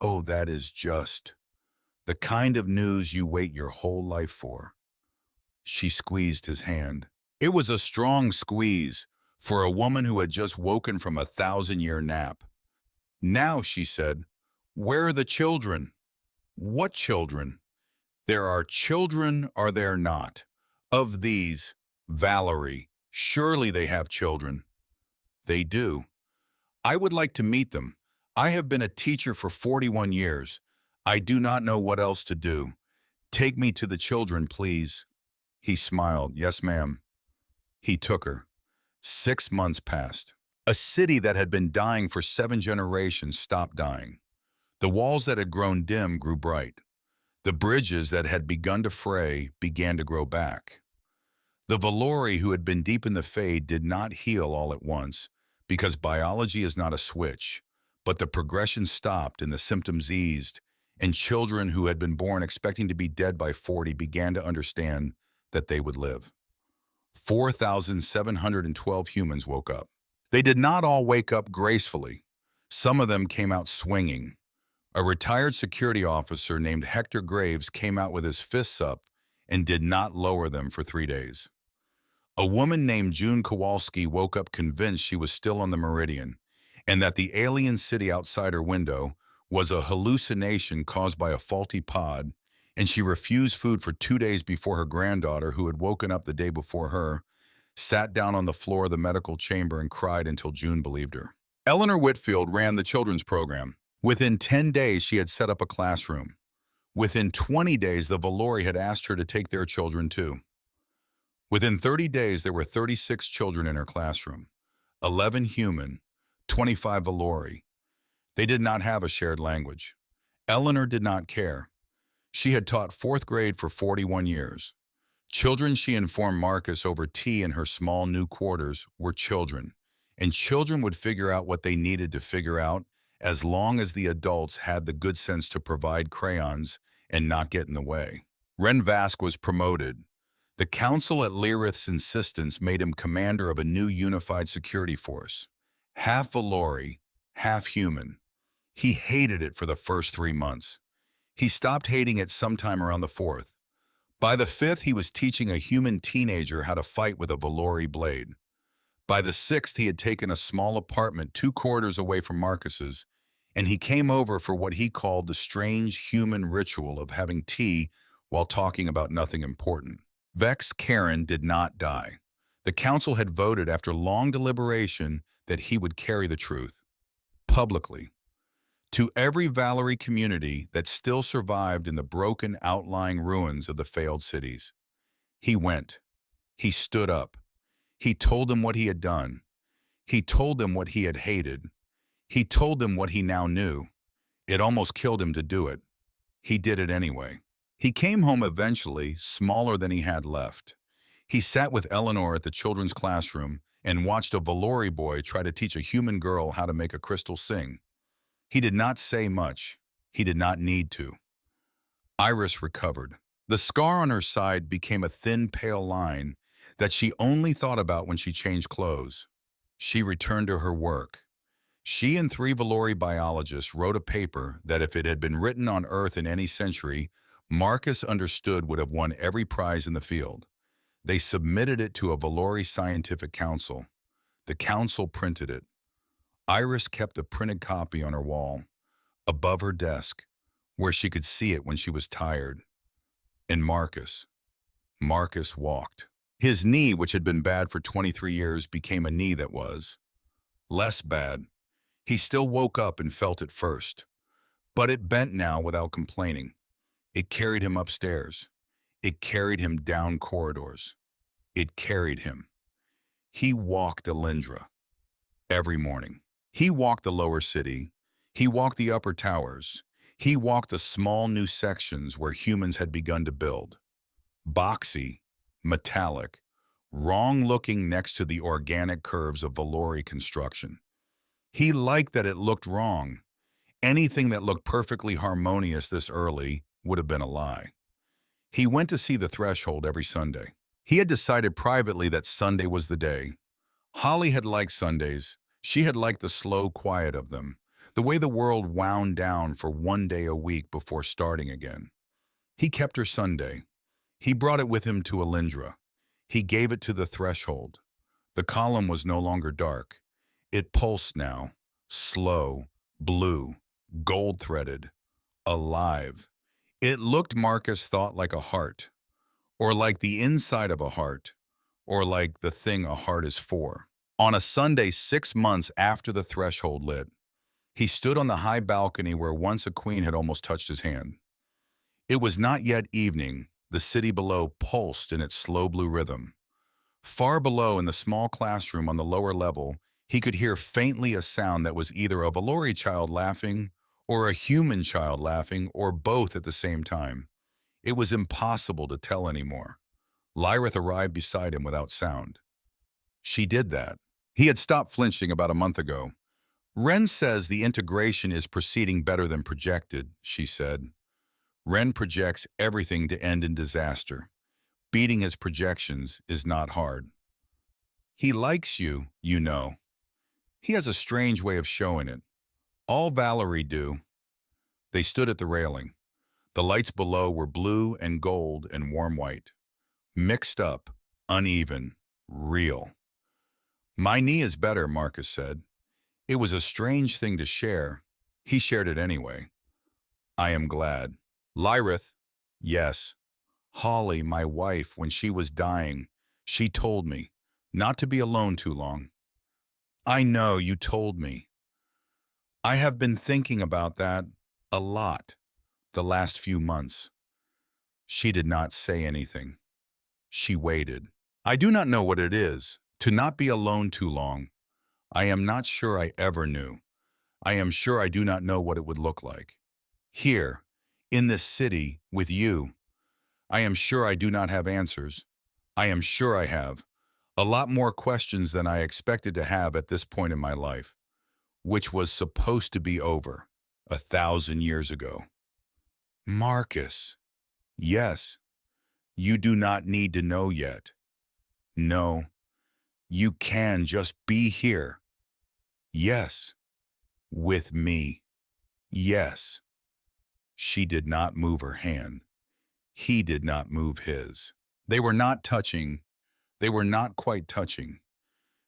Oh, that is just the kind of news you wait your whole life for. She squeezed his hand. It was a strong squeeze, for a woman who had just woken from a 1,000-year nap. Now, she said, where are the children? What children? There are children, are there not? Of these, Valerie, surely they have children. They do. I would like to meet them. I have been a teacher for 41 years. I do not know what else to do. Take me to the children, please. He smiled. Yes, ma'am. He took her. 6 months passed. A city that had been dying for 7 generations stopped dying. The walls that had grown dim grew bright. The bridges that had begun to fray began to grow back. The Valori who had been deep in the fade did not heal all at once, because biology is not a switch, but the progression stopped and the symptoms eased, and children who had been born expecting to be dead by 40 began to understand that they would live. 4,712 humans woke up. They did not all wake up gracefully. Some of them came out swinging. A retired security officer named Hector Graves came out with his fists up and did not lower them for 3 days. A woman named June Kowalski woke up convinced she was still on the meridian and that the alien city outside her window was a hallucination caused by a faulty pod, and she refused food for 2 days before her granddaughter, who had woken up the day before her, sat down on the floor of the medical chamber and cried until June believed her. Eleanor Whitfield ran the children's program. Within 10 days, she had set up a classroom. Within 20 days, the Valori had asked her to take their children too. Within 30 days, there were 36 children in her classroom, 11 human, 25 Valori. They did not have a shared language. Eleanor did not care. She had taught 4th grade for 41 years. Children, she informed Marcus over tea in her small new quarters, were children, and children would figure out what they needed to figure out as long as the adults had the good sense to provide crayons and not get in the way. Ren Vask was promoted. The council at Lyrith's insistence made him commander of a new unified security force. Half Valori, half human. He hated it for the first 3 months. He stopped hating it sometime around the 4th. By the 5th, he was teaching a human teenager how to fight with a Valori blade. By the 6th, he had taken a small apartment 2 corridors away from Marcus's, and he came over for what he called the strange human ritual of having tea while talking about nothing important. Vex Karen did not die. The council had voted after long deliberation that he would carry the truth. Publicly. To every Valerie community that still survived in the broken outlying ruins of the failed cities. He went. He stood up. He told them what he had done. He told them what he had hated. He told them what he now knew. It almost killed him to do it. He did it anyway. He came home eventually, smaller than he had left. He sat with Eleanor at the children's classroom and watched a Valori boy try to teach a human girl how to make a crystal sing. He did not say much. He did not need to. Iris recovered. The scar on her side became a thin, pale line that she only thought about when she changed clothes. She returned to her work. She and 3 Valori biologists wrote a paper that if it had been written on Earth in any century, Marcus understood would have won every prize in the field. They submitted it to a Valori scientific council. The council printed it. Iris kept the printed copy on her wall, above her desk, where she could see it when she was tired. And Marcus walked. His knee, which had been bad for 23 years, became a knee that was less bad. He still woke up and felt it first, but it bent now without complaining. It carried him upstairs. It carried him down corridors. It carried him. He walked Alindra every morning. He walked the lower city. He walked the upper towers. He walked the small new sections where humans had begun to build. Boxy, metallic, wrong-looking next to the organic curves of Valori construction. He liked that it looked wrong. Anything that looked perfectly harmonious this early would have been a lie. He went to see the threshold every Sunday. He had decided privately that Sunday was the day. Holly had liked Sundays. She had liked the slow quiet of them, the way the world wound down for 1 day a week before starting again. He kept her Sunday. He brought it with him to Alindra. He gave it to the threshold. The column was no longer dark. It pulsed now, slow, blue, gold-threaded, alive. It looked, Marcus thought, like a heart, or like the inside of a heart, or like the thing a heart is for. On a Sunday 6 months after the threshold lit, he stood on the high balcony where once a queen had almost touched his hand. It was not yet evening. The city below pulsed in its slow blue rhythm. Far below, in the small classroom on the lower level, he could hear faintly a sound that was either a Valori child laughing or a human child laughing, or both at the same time. It was impossible to tell anymore. Lyrith arrived beside him without sound. She did that. He had stopped flinching about a month ago. Ren says the integration is proceeding better than projected, she said. Ren projects everything to end in disaster. Beating his projections is not hard. He likes you, you know. He has a strange way of showing it. All Valerie do. They stood at the railing. The lights below were blue and gold and warm white. Mixed up, uneven, real. My knee is better, Marcus said. It was a strange thing to share. He shared it anyway. I am glad. Lyrith, yes. Holly, my wife, when she was dying, she told me not to be alone too long. I know, you told me. I have been thinking about that a lot the last few months. She did not say anything. She waited. I do not know what it is, to not be alone too long. I am not sure I ever knew. I am sure I do not know what it would look like. Here, in this city, with you, I am sure I do not have answers. I am sure I have a lot more questions than I expected to have at this point in my life, which was supposed to be over 1,000 years ago. Marcus, yes, you do not need to know yet. No, you can just be here. Yes, with me. Yes. She did not move her hand. He did not move his. They were not touching. They were not quite touching.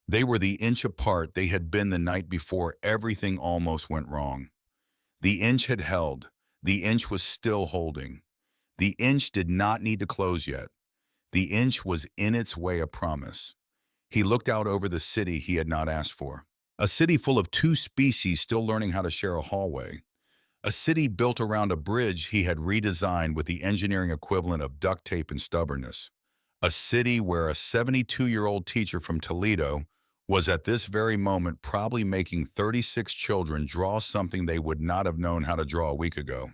They were the inch apart they had been the night before everything almost went wrong. The inch had held. The inch was still holding. The inch did not need to close yet. The inch was in its way a promise. He looked out over the city he had not asked for. A city full of two species still learning how to share a hallway. A city built around a bridge he had redesigned with the engineering equivalent of duct tape and stubbornness. A city where a 72-year-old teacher from Toledo was at this very moment probably making 36 children draw something they would not have known how to draw a week ago.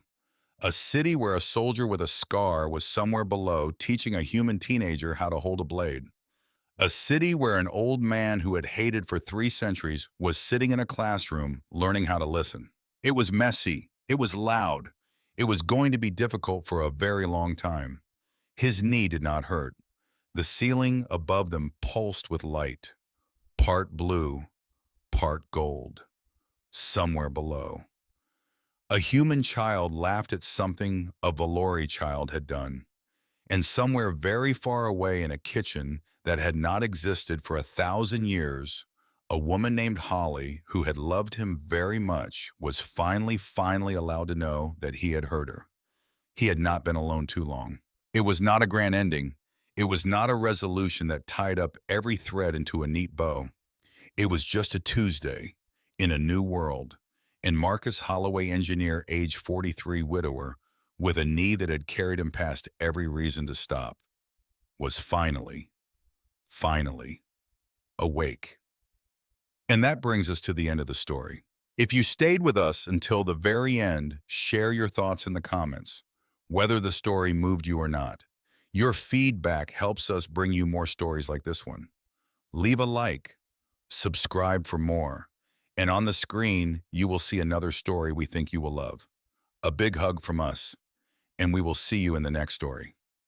A city where a soldier with a scar was somewhere below teaching a human teenager how to hold a blade. A city where an old man who had hated for 3 centuries was sitting in a classroom learning how to listen. It was messy. It was loud. It was going to be difficult for a very long time. His knee did not hurt. The ceiling above them pulsed with light, part blue, part gold, somewhere below. A human child laughed at something a Valori child had done, and somewhere very far away in a kitchen that had not existed for 1,000 years, a woman named Holly, who had loved him very much, was finally allowed to know that he had heard her. He had not been alone too long. It was not a grand ending. It was not a resolution that tied up every thread into a neat bow. It was just a Tuesday in a new world, and Marcus Holloway, engineer, age 43, widower, with a knee that had carried him past every reason to stop, was finally awake. And that brings us to the end of the story. If you stayed with us until the very end, share your thoughts in the comments, whether the story moved you or not. Your feedback helps us bring you more stories like this one. Leave a like, subscribe for more, and on the screen, you will see another story we think you will love. A big hug from us, and we will see you in the next story.